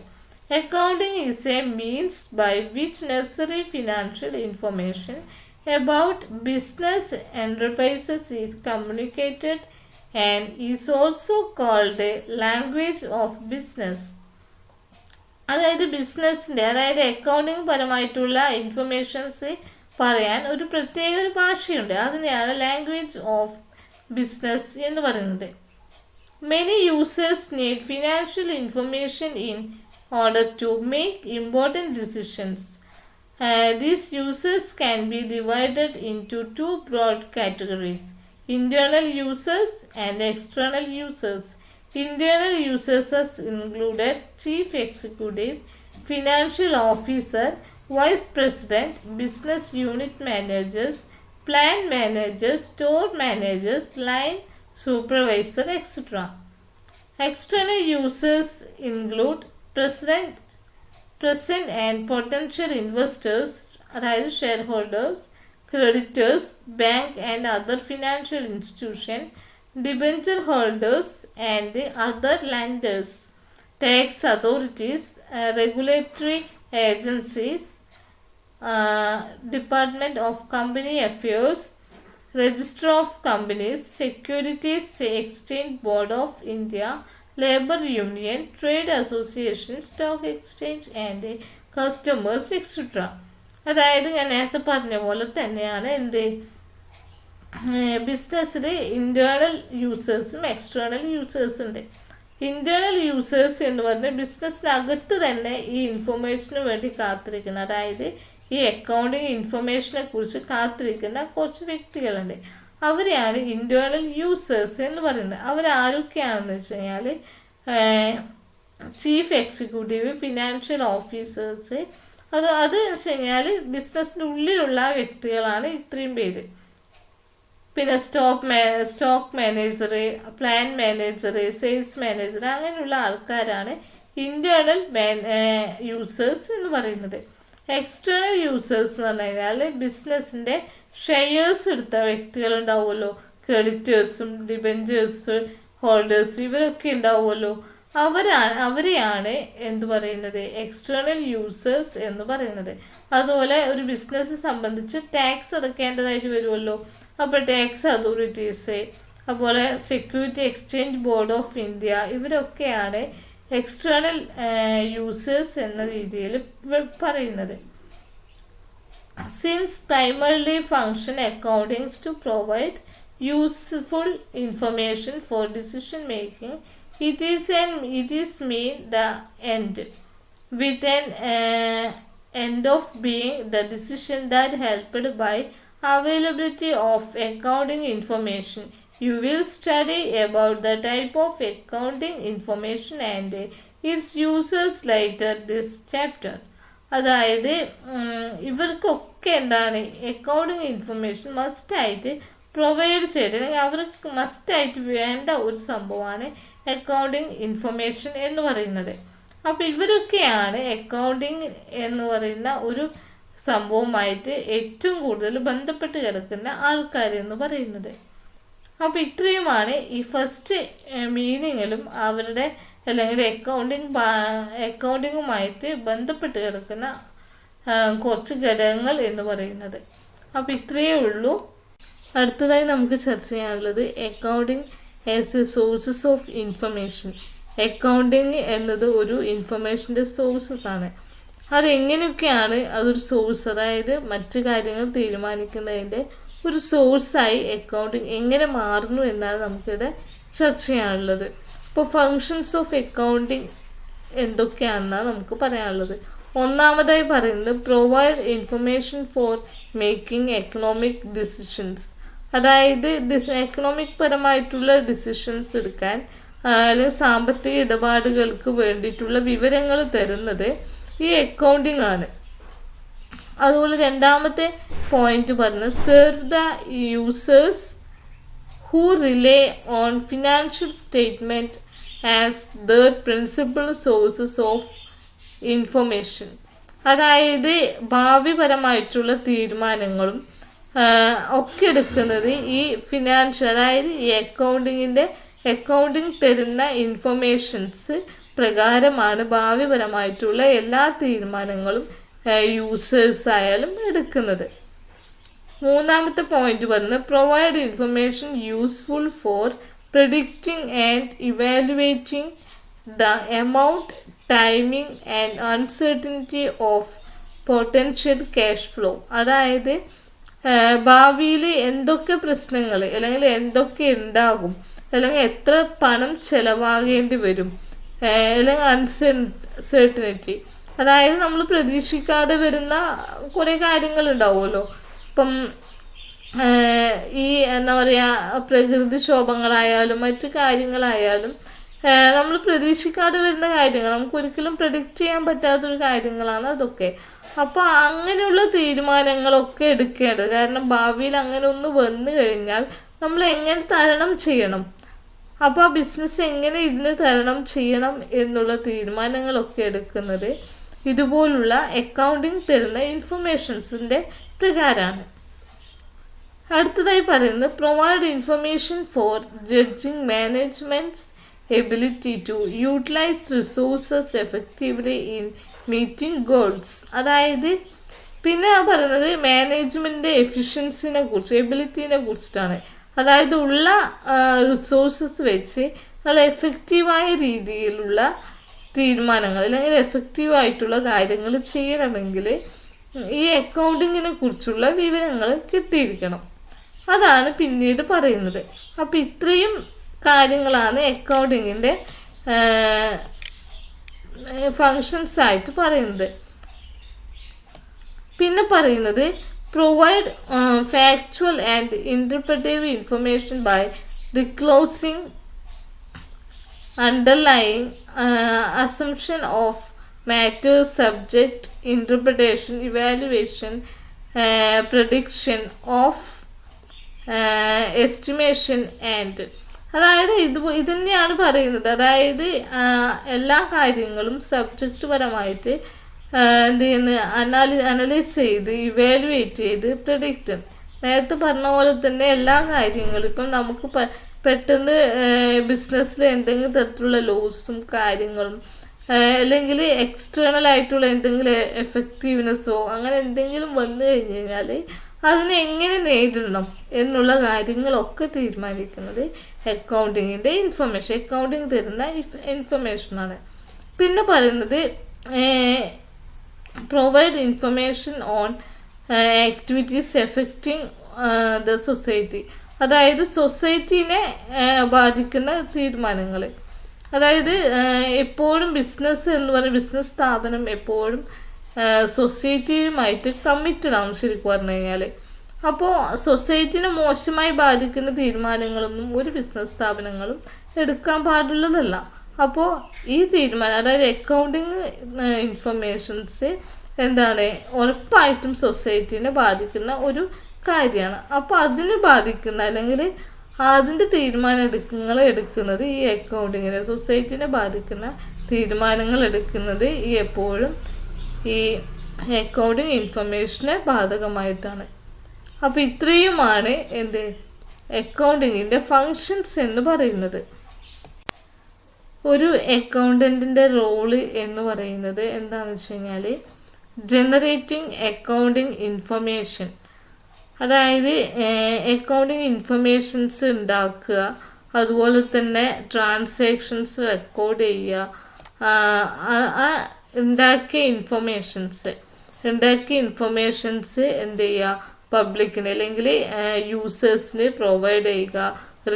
Accounting is a means by which necessary financial information about business enterprises is communicated and is also called a language of business. അതായത് ബിസിനസ്സിൻ്റെ, അതായത് അക്കൗണ്ടിങ് പരമായിട്ടുള്ള ഇൻഫർമേഷൻസ് പറയാൻ ഒരു പ്രത്യേക ഒരു ഭാഷയുണ്ട്. അതിനെയാണ് ലാംഗ്വേജ് ഓഫ് ബിസിനസ് എന്ന് പറയുന്നത്. Many users need financial information in order to make important decisions. These users can be divided into two broad categories: internal users and external users. Internal users are included chief executive, financial officer, vice president, business unit managers, plant managers, store managers, line supervisor, etc. External users include present and potential investors, അതായത് shareholders, creditors, bank and other financial institution, debenture holders and other lenders, tax authorities, regulatory agencies, Department of Company Affairs, Register of Companies, Securities Exchange Board of India, Labor Union, Trade Association, Stock Exchange and Customers, etc. അതായത് ഞാൻ നേരത്തെ പറഞ്ഞ പോലെ തന്നെയാണ് എന്ത് ബിസിനസ്സിൽ internal യൂസേഴ്സും external യൂസേഴ്സും ഉണ്ട്. Internal users എന്ന് പറഞ്ഞാൽ ബിസിനസ്സിനകത്ത് തന്നെ ഈ ഇൻഫർമേഷന് വേണ്ടി കാത്തിരിക്കുന്ന, അതായത് ഈ അക്കൗണ്ടിങ് ഇൻഫർമേഷനെ കുറിച്ച് കാത്തിരിക്കുന്ന കുറച്ച് വ്യക്തികളുണ്ട്. അവരെയാണ് ഇൻറ്റേർണൽ യൂസേഴ്സ് എന്ന് പറയുന്നത്. അവരാരൊക്കെയാണെന്ന് വെച്ച് കഴിഞ്ഞാൽ ചീഫ് എക്സിക്യൂട്ടീവ്, ഫിനാൻഷ്യൽ ഓഫീസേഴ്സ്, അത് വെച്ച് കഴിഞ്ഞാൽ ബിസിനസ്സിൻ്റെ ഉള്ളിലുള്ള വ്യക്തികളാണ് ഇത്രയും പേര്. പിന്നെ stock manager, plan manager, sales manager, അങ്ങനെയുള്ള ആൾക്കാരാണ് ഇൻറ്റേർണൽ യൂസേഴ്സ് എന്ന് പറയുന്നത്. എക്സ്റ്റേർണൽ യൂസേഴ്സ് എന്ന് പറഞ്ഞു കഴിഞ്ഞാൽ ബിസിനസ്സിൻ്റെ ഷെയർസ് എടുത്ത വ്യക്തികളുണ്ടാവുമല്ലോ, ക്രെഡിറ്റേഴ്സും ഡിബെഞ്ചേഴ്സ് ഹോൾഡേഴ്സ്, ഇവരൊക്കെ ഉണ്ടാവുമല്ലോ. അവരെയാണ് എന്ത് പറയുന്നത്, എക്സ്റ്റേർണൽ യൂസേഴ്സ് എന്ന് പറയുന്നത്. അതുപോലെ ഒരു ബിസിനസ് സംബന്ധിച്ച് ടാക്സ് അടയ്ക്കേണ്ടതായിട്ട് വരുമല്ലോ, അപ്പോൾ ടാക്സ് അതോറിറ്റീസ്, അതുപോലെ security exchange board of India, ഇവരൊക്കെയാണ് എക്സ്റ്റേർണൽ യൂസേഴ്സ് എന്ന രീതിയിൽ പറയുന്നത്. Since primarily function accountings to provide useful information for decision making, it is mean the end, with an end of being the decision that helped by availability of accounting information. You will study about the type of accounting information and its users later this chapter. അതായത് ഇവർക്കൊക്കെ എന്താണ് accounting information മസ്റ്റായിട്ട് provide ചെയ്തിട്ട് അവർക്ക് മസ്റ്റായിട്ട് വേണ്ട ഒരു സംഭവമാണ് അക്കൗണ്ടിങ് ഇൻഫർമേഷൻ എന്ന് പറയുന്നത്. അപ്പോൾ ഇവരൊക്കെയാണ് അക്കൗണ്ടിങ് എന്ന് പറയുന്ന ഒരു സംഭവമായിട്ട് ഏറ്റവും കൂടുതൽ ബന്ധപ്പെട്ട് കിടക്കുന്ന ആൾക്കാർ എന്ന് പറയുന്നത്. അപ്പോൾ ഇത്രയുമാണ് ഈ ഫസ്റ്റ് മീനിങ്ങിലും അവരുടെ അല്ലെങ്കിൽ അക്കൗണ്ടിങ്ങുമായിട്ട് ബന്ധപ്പെട്ട് കിടക്കുന്ന കുറച്ച് ഘടകങ്ങൾ എന്ന് പറയുന്നത്. അപ്പോൾ ഇത്രയേ ഉള്ളൂ. അടുത്തതായി നമുക്ക് ചർച്ച ചെയ്യാനുള്ളത് accounting as A sources of information. Accounting എന്നത് ഒരു ഇൻഫർമേഷൻ്റെ സോഴ്സസ് ആണ്. അതെങ്ങനെയൊക്കെയാണ് അതൊരു സോഴ്സ്, അതായത് മറ്റു കാര്യങ്ങൾ തീരുമാനിക്കുന്നതിൻ്റെ ഒരു സോഴ്സായി അക്കൗണ്ടിങ് എങ്ങനെ മാറുന്നു എന്നാണ് നമുക്കിവിടെ ചർച്ച ചെയ്യാനുള്ളത്. ഇപ്പോൾ ഫങ്ഷൻസ് ഓഫ് അക്കൗണ്ടിങ് എന്തൊക്കെയാണെന്നാണ് നമുക്ക് പറയാനുള്ളത്. ഒന്നാമതായി പറയുന്നത് provide information for making economic decisions. അതായത് എക്കണോമിക് പരമായിട്ടുള്ള ഡിസിഷൻസ് എടുക്കാൻ അല്ലെങ്കിൽ സാമ്പത്തിക ഇടപാടുകൾക്ക് വേണ്ടിയിട്ടുള്ള വിവരങ്ങൾ തരുന്നത് ഈ അക്കൗണ്ടിങ് ആണ്. അതുപോലെ രണ്ടാമത്തെ പോയിന്റ് പറഞ്ഞത് serve the users who relay on financial statement as there principal sources of information. അതായത് ഭാവിപരമായിട്ടുള്ള തീരുമാനങ്ങളും ഒക്കെ എടുക്കുന്നത് ഈ ഫിനാൻഷ്യൽ, അതായത് ഈ അക്കൗണ്ടിങ് തരുന്ന ഇൻഫർമേഷൻസ് പ്രകാരമാണ് ഭാവിപരമായിട്ടുള്ള എല്ലാ തീരുമാനങ്ങളും യൂസേഴ്സ് ആയാലും എടുക്കുന്നത്. മൂന്നാമത്തെ പോയിന്റ് പറഞ്ഞത് provide information useful for predicting and evaluating the amount, timing and uncertainty of potential cash flow. അതായത് ഭാവിയിൽ എന്തൊക്കെ പ്രശ്നങ്ങൾ അല്ലെങ്കിൽ എന്തൊക്കെ ഉണ്ടാകും, അല്ലെങ്കിൽ എത്ര പണം ചെലവാകേണ്ടി വരും, അല്ലെങ്കിൽ അൺസർട്ടനിറ്റി, അതായത് നമ്മൾ പ്രതീക്ഷിക്കാതെ വരുന്ന കുറേ കാര്യങ്ങളുണ്ടാവുമല്ലോ. ഇപ്പം ഈ എന്താ പറയുക, പ്രകൃതിക്ഷോഭങ്ങളായാലും മറ്റു കാര്യങ്ങളായാലും നമ്മൾ പ്രതീക്ഷിക്കാതെ വരുന്ന കാര്യങ്ങൾ, നമുക്കൊരിക്കലും പ്രഡിക്റ്റ് ചെയ്യാൻ പറ്റാത്തൊരു കാര്യങ്ങളാണ് അതൊക്കെ. അപ്പോൾ അങ്ങനെയുള്ള തീരുമാനങ്ങളൊക്കെ എടുക്കേണ്ടത്, കാരണം ഭാവിയിൽ അങ്ങനെ ഒന്ന് വന്നു കഴിഞ്ഞാൽ നമ്മൾ എങ്ങനെ തരണം ചെയ്യണം, അപ്പോൾ ആ ബിസിനസ് എങ്ങനെ ഇതിന് തരണം ചെയ്യണം എന്നുള്ള തീരുമാനങ്ങളൊക്കെ എടുക്കുന്നത് ഇതുപോലുള്ള അക്കൗണ്ടിങ് തരുന്ന ഇൻഫർമേഷൻസിൻ്റെ പ്രകാരമാണ്. അടുത്തതായി പറയുന്നത് provide information for judging management's ability to utilise resources effectively in meeting goals. അതായത് പിന്നെ പറയുന്നത് മാനേജ്മെൻറ്റ് എഫിഷ്യൻസിനെ കുറിച്ച്, എബിലിറ്റീനെ കുറിച്ചിട്ടാണ്. അതായത് ഉള്ള റിസോഴ്സസ് വെച്ച് നല്ല എഫക്റ്റീവായ രീതിയിലുള്ള തീരുമാനങ്ങൾ അല്ലെങ്കിൽ എഫക്റ്റീവായിട്ടുള്ള കാര്യങ്ങൾ ചെയ്യണമെങ്കിൽ ഈ അക്കൗണ്ടിങ്ങിനെ കുറിച്ചുള്ള വിവരങ്ങൾ കിട്ടിയിരിക്കണം. അതാണ് പിന്നീട് പറയുന്നത്. അപ്പോൾ ഇത്രയും കാര്യങ്ങളാണ് അക്കൗണ്ടിങ്ങിൻ്റെ ഫങ്ഷൻസ് ആയിട്ട് പറയുന്നത്. പിന്നെ പറയുന്നത് provide factual and interpretive information by disclosing underlying assumption of matters, subject, interpretation, evaluation, prediction of estimation and. അതായത് ഇത് തന്നെയാണ് പറയുന്നത്. അതായത് എല്ലാ കാര്യങ്ങളും സബ്ജക്റ്റ് പരമായിട്ട് എന്ത് ചെയ്യുന്ന അനലൈസ് ചെയ്ത് ഇവാലുവേറ്റ് ചെയ്ത് പ്രെഡിക്റ്റ്. നേരത്തെ പറഞ്ഞ പോലെ തന്നെ എല്ലാ കാര്യങ്ങളും ഇപ്പം നമുക്ക് പെട്ടെന്ന് ബിസിനസ്സിൽ എന്തെങ്കിലും തരത്തിലുള്ള ലോസും കാര്യങ്ങളും അല്ലെങ്കിൽ എക്സ്റ്റേണൽ ആയിട്ടുള്ള എന്തെങ്കിലും എഫക്റ്റീവ്നെസ്സോ അങ്ങനെ എന്തെങ്കിലും വന്നു കഴിഞ്ഞ് കഴിഞ്ഞാൽ അതിനെ എങ്ങനെ നേരിടണം എന്നുള്ള കാര്യങ്ങളൊക്കെ തീരുമാനിക്കുന്നത് അക്കൗണ്ടിങ്ങിൻ്റെ ഇൻഫർമേഷൻ, അക്കൗണ്ടിങ് തരുന്ന ഇൻഫർമേഷനാണ്. പിന്നെ പറയുന്നത് provide information on activities affecting the society. അതായത് സൊസൈറ്റീനെ ബാധിക്കുന്ന തീരുമാനങ്ങൾ. അതായത് എപ്പോഴും ബിസിനസ് എന്ന് പറയുന്ന ബിസിനസ് സ്ഥാപനം എപ്പോഴും സൊസൈറ്റിയുമായിട്ട് കമ്മിറ്റഡ് ആണ് ശരിക്കും പറഞ്ഞു കഴിഞ്ഞാൽ. അപ്പോൾ സൊസൈറ്റിനെ മോശമായി ബാധിക്കുന്ന തീരുമാനങ്ങളൊന്നും ഒരു ബിസിനസ് സ്ഥാപനങ്ങളും എടുക്കാൻ പാടുള്ളതല്ല. അപ്പോൾ ഈ തീരുമാനം, അതായത് അക്കൗണ്ടിങ് ഇൻഫർമേഷൻസ് എന്താണ്, ഉറപ്പായിട്ടും സൊസൈറ്റിനെ ബാധിക്കുന്ന ഒരു കാര്യമാണ്. അപ്പോൾ അതിനെ ബാധിക്കുന്ന അല്ലെങ്കിൽ അതിൻ്റെ തീരുമാനം എടുക്കുന്നത് ഈ അക്കൗണ്ടിങ്ങിനെ, സൊസൈറ്റിനെ ബാധിക്കുന്ന തീരുമാനങ്ങൾ എടുക്കുന്നത് ഈ എപ്പോഴും ഈ അക്കൗണ്ടിങ് ഇൻഫർമേഷനെ ബാധകമായിട്ടാണ്. അപ്പോൾ ഇത്രയുമാണ് എന്ത് അക്കൗണ്ടിങ്ങിൻ്റെ ഫങ്ഷൻസ് എന്ന് പറയുന്നത്. ഒരു അക്കൗണ്ടൻറ്റിൻ്റെ റോള് എന്ന് പറയുന്നത് എന്താണെന്ന് വെച്ച് കഴിഞ്ഞാൽ ജനറേറ്റിംഗ് അക്കൗണ്ടിങ് ഇൻഫർമേഷൻ. അതായത് അക്കൗണ്ടിങ് ഇൻഫർമേഷൻസ് ഉണ്ടാക്കുക, അതുപോലെ തന്നെ ട്രാൻസാക്ഷൻസ് റെക്കോർഡ് ചെയ്യുക, ഉണ്ടാക്കിയ ഇൻഫർമേഷൻസ് എന്ത് ചെയ്യുക, പബ്ലിക്കിന് അല്ലെങ്കിൽ യൂസേഴ്സിന് പ്രൊവൈഡ് ചെയ്യുക,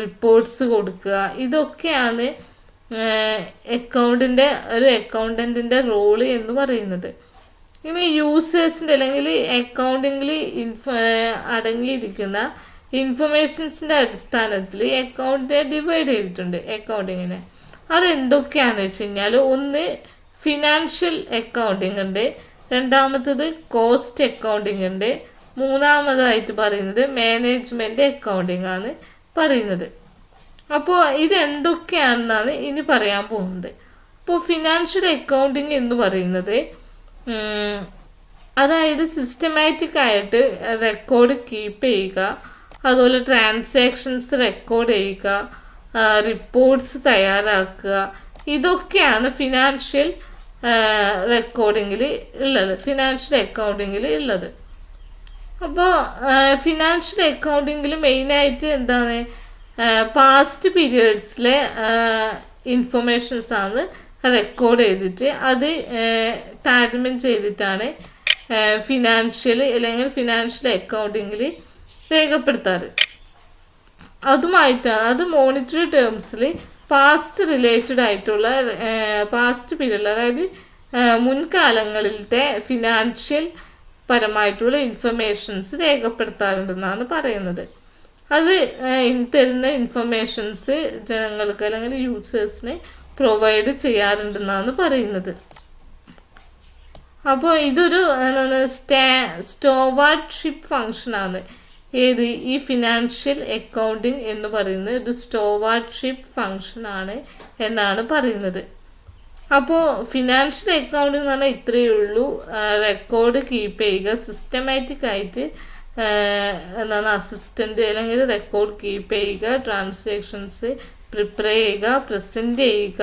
റിപ്പോർട്ട്സ് കൊടുക്കുക. ഇതൊക്കെയാണ് ഒരു അക്കൗണ്ടൻറ്റിൻ്റെ റോള് എന്ന് പറയുന്നത്. ഇനി യൂസേഴ്സിൻ്റെ അല്ലെങ്കിൽ അക്കൗണ്ടിങ്ങിൽ അടങ്ങിയിരിക്കുന്ന ഇൻഫർമേഷൻസിൻ്റെ അടിസ്ഥാനത്തിൽ അക്കൗണ്ടിനെ ഡിവൈഡ് ചെയ്തിട്ടുണ്ട് അക്കൗണ്ടിങ്ങിനെ. അതെന്തൊക്കെയാണെന്ന് വെച്ച് കഴിഞ്ഞാൽ, ഒന്ന് ഫിനാൻഷ്യൽ അക്കൗണ്ടിങ് ഉണ്ട്, രണ്ടാമത്തത് കോസ്റ്റ് അക്കൗണ്ടിങ് ഉണ്ട്, മൂന്നാമതായിട്ട് പറയുന്നത് മാനേജ്മെൻറ്റ് അക്കൗണ്ടിങ് ആണ് പറയുന്നത്. അപ്പോൾ ഇതെന്തൊക്കെയാണെന്നാണ് ഇനി പറയാൻ പോകുന്നത്. അപ്പോൾ ഫിനാൻഷ്യൽ അക്കൗണ്ടിങ് എന്ന് പറയുന്നത് അതായത് സിസ്റ്റമാറ്റിക് ആയിട്ട് റെക്കോർഡ് കീപ്പ് ചെയ്യുക, അതുപോലെ ട്രാൻസാക്ഷൻസ് റെക്കോർഡ് ചെയ്യുക, റിപ്പോർട്ട്സ് തയ്യാറാക്കുക. ഇതൊക്കെയാണ് ഫിനാൻഷ്യൽ ഫിനാൻഷ്യൽ അക്കൗണ്ടിങ്ങിൽ ഉള്ളത്. അപ്പോൾ ഫിനാൻഷ്യൽ അക്കൗണ്ടിങ്ങിൽ മെയിനായിട്ട് എന്താണ്, പാസ്റ്റ് പീരിയഡ്സിലെ ഇൻഫർമേഷൻസ് ആണ് റെക്കോർഡ് ചെയ്തിട്ട് അത് താരതമ്യം ചെയ്തിട്ടാണ് ഫിനാൻഷ്യൽ അല്ലെങ്കിൽ ഫിനാൻഷ്യൽ അക്കൗണ്ടിങ്ങിൽ രേഖപ്പെടുത്താറ്. അതുമായിട്ടാണ് അത് മോണിറ്ററി ടേംസിൽ പാസ്റ്റ് റിലേറ്റഡ് ആയിട്ടുള്ള പാസ്റ്റ് പീരിയഡിൽ, അതായത് മുൻകാലങ്ങളിലത്തെ ഫിനാൻഷ്യൽ പരമായിട്ടുള്ള ഇൻഫർമേഷൻസ് രേഖപ്പെടുത്താറുണ്ടെന്നാണ് പറയുന്നത്. അത് തരുന്ന ഇൻഫർമേഷൻസ് ജനങ്ങൾക്ക് അല്ലെങ്കിൽ യൂസേഴ്സിന് പ്രൊവൈഡ് ചെയ്യാറുണ്ടെന്നാണ് പറയുന്നത്. അപ്പോൾ ഇതൊരു സ്റ്റോവാർഡ്ഷിപ്പ് ഫങ്ഷനാണ്. ഏത് ഈ ഫിനാൻഷ്യൽ അക്കൗണ്ടിങ് എന്ന് പറയുന്നത് ഒരു സ്റ്റോവാർഡ്ഷിപ്പ് ഫങ്ഷനാണ് എന്നാണ് പറയുന്നത്. അപ്പോൾ ഫിനാൻഷ്യൽ അക്കൗണ്ടിങ് എന്ന് പറഞ്ഞാൽ ഇത്രയേ ഉള്ളൂ. റെക്കോർഡ് കീപ്പ് ചെയ്യുക, സിസ്റ്റമാറ്റിക് ആയിട്ട് എന്താണ് അസിസ്റ്റൻ്റ് അല്ലെങ്കിൽ റെക്കോർഡ് കീപ്പ് ചെയ്യുക, ട്രാൻസാക്ഷൻസ് പ്രിപ്പയർ ചെയ്യുക, പ്രസൻറ്റ് ചെയ്യുക.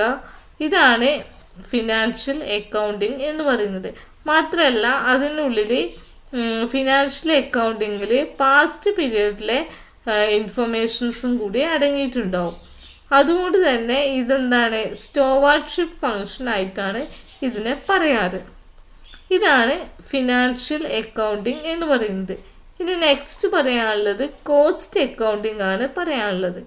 ഇതാണ് ഫിനാൻഷ്യൽ അക്കൗണ്ടിങ് എന്ന് പറയുന്നത്. മാത്രമല്ല അതിനുള്ളിൽ ഫിനാൻഷ്യൽ അക്കൗണ്ടിങ്ങിൽ പാസ്റ്റ് പീരീഡിലെ ഇൻഫർമേഷൻസും കൂടി അടങ്ങിയിട്ടുണ്ടാവും. അതുകൊണ്ട് തന്നെ ഇതെന്താണ് സ്റ്റോവാർഡ്ഷിപ്പ് ഫങ്ഷൻ ആയിട്ടാണ് ഇതിനെ പറയാറ്. ഇതാണ് ഫിനാൻഷ്യൽ അക്കൗണ്ടിങ് എന്ന് പറയുന്നത്. ഇനി നെക്സ്റ്റ് പറയാനുള്ളത് കോസ്റ്റ് അക്കൗണ്ടിങ് ആണ് പറയാനുള്ളത്.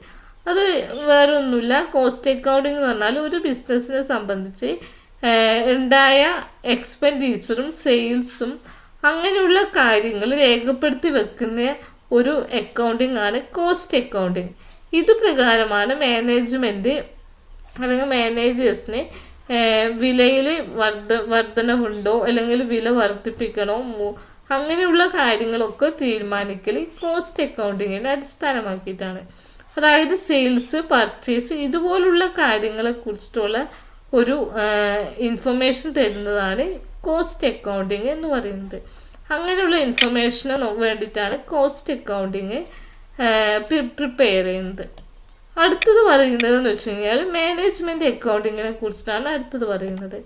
അത് വേറൊന്നുമില്ല. കോസ്റ്റ് അക്കൗണ്ടിങ് എന്ന് പറഞ്ഞാൽ ഒരു ബിസിനസ്സിനെ സംബന്ധിച്ച് ഉണ്ടായ എക്സ്പെൻഡിച്ചറും സെയിൽസും അങ്ങനെയുള്ള കാര്യങ്ങൾ രേഖപ്പെടുത്തി വെക്കുന്ന ഒരു അക്കൗണ്ടിങ് ആണ് കോസ്റ്റ് അക്കൗണ്ടിങ്. ഇത് പ്രകാരമാണ് മാനേജ്മെൻറ്റ് അല്ലെങ്കിൽ മാനേജേഴ്സിന് വിലയിൽ വർധനവുണ്ടോ അല്ലെങ്കിൽ വില വർദ്ധിപ്പിക്കണോ അങ്ങനെയുള്ള കാര്യങ്ങളൊക്കെ തീരുമാനിക്കൽ കോസ്റ്റ് അക്കൗണ്ടിങ്ങിനെ അടിസ്ഥാനമാക്കിയിട്ടാണ്. അതായത് സെയിൽസ്, പർച്ചേസ് ഇതുപോലുള്ള കാര്യങ്ങളെ കുറിച്ചിട്ടുള്ള ഒരു ഇൻഫർമേഷൻ തരുന്നതാണ് കോസ്റ്റ് അക്കൗണ്ടിങ് എന്ന് പറയുന്നത്. അങ്ങനെയുള്ള ഇൻഫർമേഷന് വേണ്ടിയിട്ടാണ് കോസ്റ്റ് അക്കൗണ്ടിങ് പ്രിപ്പയർ ചെയ്യുന്നത്. അടുത്തത് പറയുന്നത് എന്ന് വെച്ച് കഴിഞ്ഞാൽ മാനേജ്മെൻറ്റ് അക്കൗണ്ടിങ്ങിനെ കുറിച്ചിട്ടാണ് അടുത്തത് പറയുന്നത്.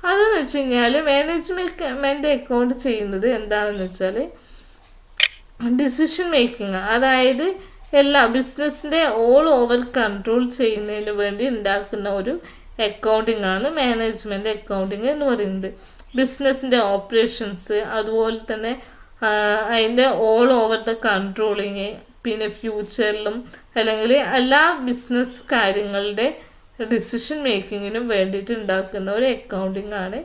അതെന്ന് വെച്ച് കഴിഞ്ഞാൽ മാനേജ്മെൻറ്റ് അക്കൗണ്ട് ചെയ്യുന്നത് എന്താണെന്ന് വെച്ചാൽ ഡിസിഷൻ മേക്കിംഗ്, അതായത് എല്ലാ ബിസിനസ്സിൻ്റെ ഓൾ ഓവർ കൺട്രോൾ ചെയ്യുന്നതിന് വേണ്ടി ഉണ്ടാക്കുന്ന ഒരു അക്കൗണ്ടിങ് ആണ് മാനേജ്മെൻറ്റ് അക്കൗണ്ടിങ് എന്ന് പറയുന്നത്. ബിസിനസ്സിൻ്റെ ഓപ്പറേഷൻസ്, അതുപോലെ തന്നെ അതിൻ്റെ ഓൾ ഓവർ ദ കൺട്രോളിങ്, പിന്നെ ഫ്യൂച്ചറിലും അല്ലെങ്കിൽ എല്ലാ ബിസിനസ് കാര്യങ്ങളുടെ ഡിസിഷൻ മേക്കിങ്ങിനും വേണ്ടിയിട്ട് ഉണ്ടാക്കുന്ന ഒരു അക്കൗണ്ടിങ് ആണ്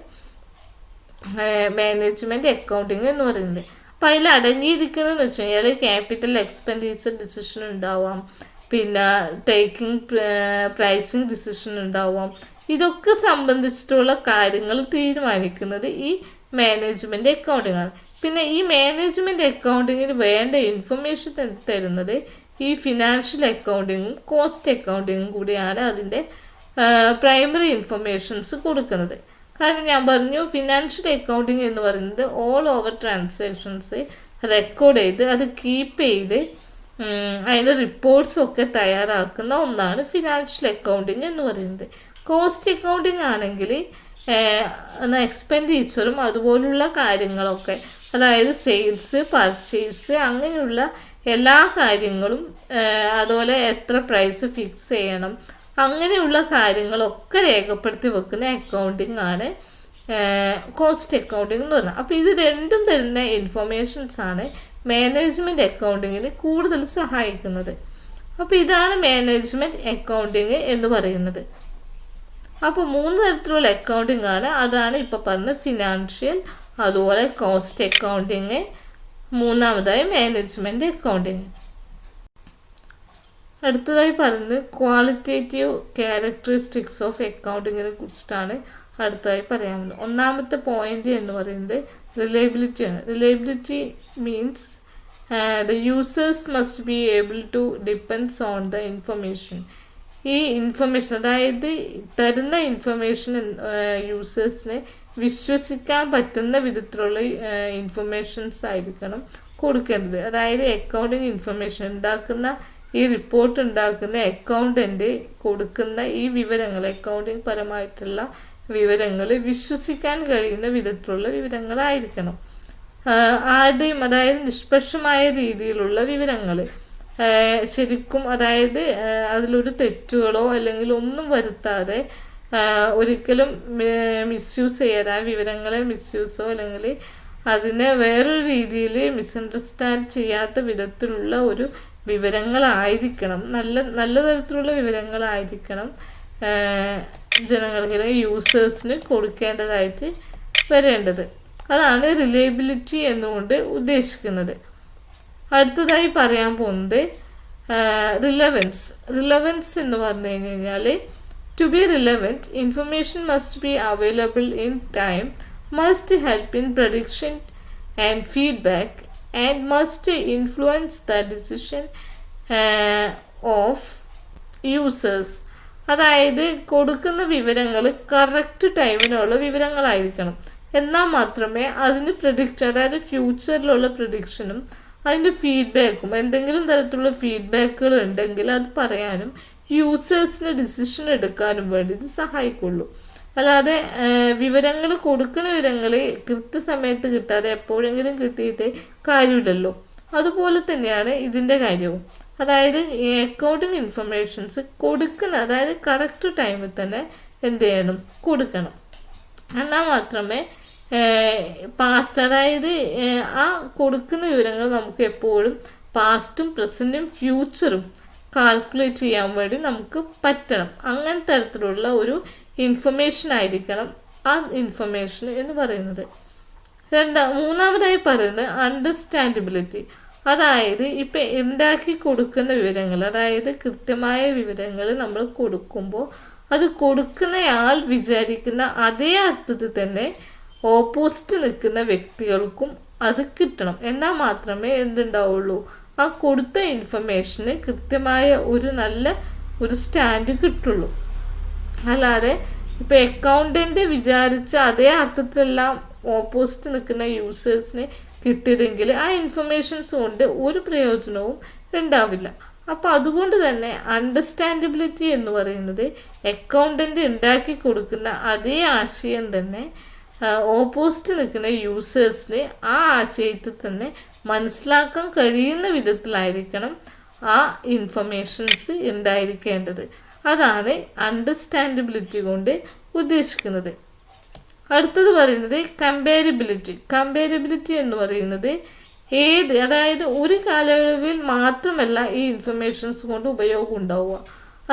മാനേജ്മെൻറ്റ് അക്കൗണ്ടിങ് എന്ന് പറയുന്നത്. അപ്പോൾ അതിൽ അടങ്ങിയിരിക്കുന്നതെന്ന് വെച്ച് കഴിഞ്ഞാൽ ക്യാപിറ്റൽ എക്സ്പെൻഡിച്ചർ ഡിസിഷൻ ഉണ്ടാവാം, പിന്നെ ടേക്കിംഗ് പ്രൈസിങ് ഡിസിഷൻ ഉണ്ടാവാം. ഇതൊക്കെ സംബന്ധിച്ചിട്ടുള്ള കാര്യങ്ങൾ തീരുമാനിക്കുന്നത് ഈ മാനേജ്മെൻറ്റ് അക്കൗണ്ടിങ് ആണ്. പിന്നെ ഈ മാനേജ്മെൻറ്റ് അക്കൗണ്ടിങ്ങിന് വേണ്ട ഇൻഫർമേഷൻ തരുന്നത് ഈ ഫിനാൻഷ്യൽ അക്കൗണ്ടിങ്ങും കോസ്റ്റ് അക്കൗണ്ടിങ്ങും കൂടിയാണ് അതിൻ്റെ പ്രൈമറി ഇൻഫർമേഷൻസ് കൊടുക്കുന്നത്. കാരണം ഞാൻ പറഞ്ഞു ഫിനാൻഷ്യൽ അക്കൗണ്ടിങ് എന്ന് പറയുന്നത് ഓൾ ഓവർ ട്രാൻസാക്ഷൻസ് റെക്കോർഡ് ചെയ്ത് അത് കീപ്പ് ചെയ്ത് അതിൻ്റെ റിപ്പോർട്ട്സൊക്കെ തയ്യാറാക്കുന്ന ഒന്നാണ് ഫിനാൻഷ്യൽ അക്കൗണ്ടിങ് എന്ന് പറയുന്നത്. കോസ്റ്റ് അക്കൗണ്ടിങ് ആണെങ്കിൽ എക്സ്പെൻഡിച്ചറും അതുപോലുള്ള കാര്യങ്ങളൊക്കെ, അതായത് സെയിൽസ്, പർച്ചേസ് അങ്ങനെയുള്ള എല്ലാ കാര്യങ്ങളും, അതുപോലെ എത്ര പ്രൈസ് ഫിക്സ് ചെയ്യണം അങ്ങനെയുള്ള കാര്യങ്ങളൊക്കെ രേഖപ്പെടുത്തി വെക്കുന്ന അക്കൗണ്ടിങ് ആണ് കോസ്റ്റ് അക്കൗണ്ടിങ് എന്ന് പറഞ്ഞാൽ. അപ്പോൾ ഇത് രണ്ടും തരുന്ന ഇൻഫർമേഷൻസ് ആണ് മാനേജ്മെൻറ്റ് അക്കൗണ്ടിങ്ങിന് കൂടുതൽ സഹായിക്കുന്നത്. അപ്പോൾ ഇതാണ് മാനേജ്മെൻറ്റ് അക്കൗണ്ടിങ് എന്ന് പറയുന്നത്. അപ്പോൾ 3 തരത്തിലുള്ള അക്കൗണ്ടിങ് ആണ്. അതാണ് ഇപ്പോൾ പറഞ്ഞ ഫിനാൻഷ്യൽ, അതുപോലെ കോസ്റ്റ് അക്കൗണ്ടിങ്, മൂന്നാമതായി മാനേജ്മെൻറ്റ് അക്കൗണ്ടിങ്. അടുത്തതായി പറയുന്നത് ക്വാളിറ്റേറ്റീവ് ക്യാരക്ടറിസ്റ്റിക്സ് ഓഫ് അക്കൗണ്ടിങ്ങിനെ കുറിച്ചിട്ടാണ് അടുത്തതായി പറയാനുള്ളത്. ഒന്നാമത്തെ പോയിന്റ് എന്ന് പറയുന്നത് റിലയബിലിറ്റിയാണ്. Reliability means the users must be able to depends on the information. ഈ ഇൻഫർമേഷൻ, അതായത് തരുന്ന ഇൻഫർമേഷൻ യൂസേഴ്സിനെ വിശ്വസിക്കാൻ പറ്റുന്ന വിധത്തിലുള്ള ഇൻഫർമേഷൻസ് ആയിരിക്കണം കൊടുക്കേണ്ടത്. അതായത് അക്കൗണ്ടിങ് ഇൻഫർമേഷൻ ഉണ്ടാക്കുന്ന ഈ റിപ്പോർട്ട് ഉണ്ടാക്കുന്ന അക്കൗണ്ടൻ്റ് കൊടുക്കുന്ന ഈ വിവരങ്ങൾ, അക്കൗണ്ടിങ് പരമായിട്ടുള്ള വിവരങ്ങൾ വിശ്വസിക്കാൻ കഴിയുന്ന വിധത്തിലുള്ള വിവരങ്ങളായിരിക്കണം. ആരുടെയും, അതായത് നിഷ്പക്ഷമായ രീതിയിലുള്ള വിവരങ്ങൾ ശരിക്കും, അതായത് അതിലൊരു തെറ്റുകളോ അല്ലെങ്കിൽ ഒന്നും വരുത്താതെ ഒരിക്കലും മിസ്യൂസ് ചെയ്യാതെ, ആ വിവരങ്ങളെ മിസ്യൂസോ അല്ലെങ്കിൽ അതിനെ വേറൊരു രീതിയിൽ മിസ്അണ്ടർസ്റ്റാൻഡ് ചെയ്യാത്ത വിധത്തിലുള്ള ഒരു വിവരങ്ങളായിരിക്കണം, നല്ല തരത്തിലുള്ള വിവരങ്ങളായിരിക്കണം ജനങ്ങൾക്ക് യൂസേഴ്സിന് കൊടുക്കേണ്ടതായിട്ട് വരേണ്ടത്. അതാണ് റിലയബിലിറ്റി എന്നുകൊണ്ട് ഉദ്ദേശിക്കുന്നത്. അടുത്തതായി പറയാൻ പോകുന്നത് റിലവൻസ് എന്ന് പറഞ്ഞു കഴിഞ്ഞാൽ to be relevant information must be available in time, must help in prediction and feedback and must influence the decision of users. അതായത് കൊടുക്കുന്ന വിവരങ്ങൾ കറക്റ്റ് ടൈമിനുള്ള വിവരങ്ങളായിരിക്കണം. എന്നാൽ മാത്രമേ അതിന് അതായത് ഫ്യൂച്ചറിലുള്ള പ്രഡിക്ഷനും അതിൻ്റെ ഫീഡ്ബാക്കും, എന്തെങ്കിലും തരത്തിലുള്ള ഫീഡ്ബാക്കുകൾ ഉണ്ടെങ്കിൽ അത് പറയാനും യൂസേഴ്സിന് ഡിസിഷൻ എടുക്കാനും വേണ്ടി ഇത് സഹായിക്കുള്ളൂ. അല്ലാതെ കൊടുക്കുന്ന വിവരങ്ങൾ കൃത്യസമയത്ത് കിട്ടാതെ എപ്പോഴെങ്കിലും കിട്ടിയിട്ട് കാര്യമില്ലല്ലോ. അതുപോലെ തന്നെയാണ് ഇതിൻ്റെ കാര്യവും. അതായത് അക്കൗണ്ടിങ് ഇൻഫർമേഷൻസ് അതായത് കറക്റ്റ് ടൈമിൽ തന്നെ എന്ത് ചെയ്യണം, കൊടുക്കണം. എന്നാൽ മാത്രമേ പാസ്റ്റ്, അതായത് ആ കൊടുക്കുന്ന വിവരങ്ങൾ നമുക്ക് എപ്പോഴും പാസ്റ്റും പ്രസൻറ്റും ഫ്യൂച്ചറും കാൽക്കുലേറ്റ് ചെയ്യാൻ വേണ്ടി നമുക്ക് പറ്റണം. അങ്ങനെ തരത്തിലുള്ള ഒരു ഇൻഫർമേഷൻ ആയിരിക്കണം ആ ഇൻഫർമേഷൻ എന്ന് പറയുന്നത്. മൂന്നാമതായി പറയുന്നത് അണ്ടർസ്റ്റാൻഡബിലിറ്റി. അതായത് ഇപ്പം ഉണ്ടാക്കി കൊടുക്കുന്ന വിവരങ്ങൾ, അതായത് കൃത്യമായ വിവരങ്ങൾ നമ്മൾ കൊടുക്കുമ്പോൾ അത് കൊടുക്കുന്നയാൾ വിചാരിക്കുന്ന അതേ അർത്ഥത്തിൽ തന്നെ ഓപ്പോസിറ്റ് നിൽക്കുന്ന വ്യക്തികൾക്കും അത് കിട്ടണം. എന്നാൽ മാത്രമേ എന്തുണ്ടാവുള്ളൂ, ആ കൊടുത്ത ഇൻഫർമേഷന് കൃത്യമായ ഒരു സ്റ്റാൻഡ് കിട്ടുള്ളൂ. അല്ലാതെ ഇപ്പം അക്കൗണ്ടൻ്റ് വിചാരിച്ച അതേ അർത്ഥത്തിലെല്ലാം ഓപ്പോസിറ്റ് നിൽക്കുന്ന യൂസേഴ്സിന് കിട്ടിയതെങ്കിൽ ആ ഇൻഫർമേഷൻസ് കൊണ്ട് ഒരു പ്രയോജനവും ഉണ്ടാവില്ല. അപ്പോൾ അതുകൊണ്ട് തന്നെ അണ്ടർസ്റ്റാൻഡബിലിറ്റി എന്ന് പറയുന്നത് അക്കൗണ്ടൻ്റ് ഉണ്ടാക്കി കൊടുക്കുന്ന അതേ ആശയം തന്നെ ഓപ്പോസിറ്റ് നിൽക്കുന്ന യൂസേഴ്സിന് ആ ആശയത്തിൽ തന്നെ മനസ്സിലാക്കാൻ കഴിയുന്ന വിധത്തിലായിരിക്കണം ആ ഇൻഫർമേഷൻസ് ഉണ്ടായിരിക്കേണ്ടത്. അതാണ് അണ്ടർസ്റ്റാൻഡബിലിറ്റി കൊണ്ട് ഉദ്ദേശിക്കുന്നത്. അടുത്തത് പറയുന്നത് കമ്പാരിബിലിറ്റി എന്ന് പറയുന്നത് അതായത് ഒരു കാലയളവിൽ മാത്രമല്ല ഈ ഇൻഫർമേഷൻസ് കൊണ്ട് ഉപയോഗം ഉണ്ടാവുക.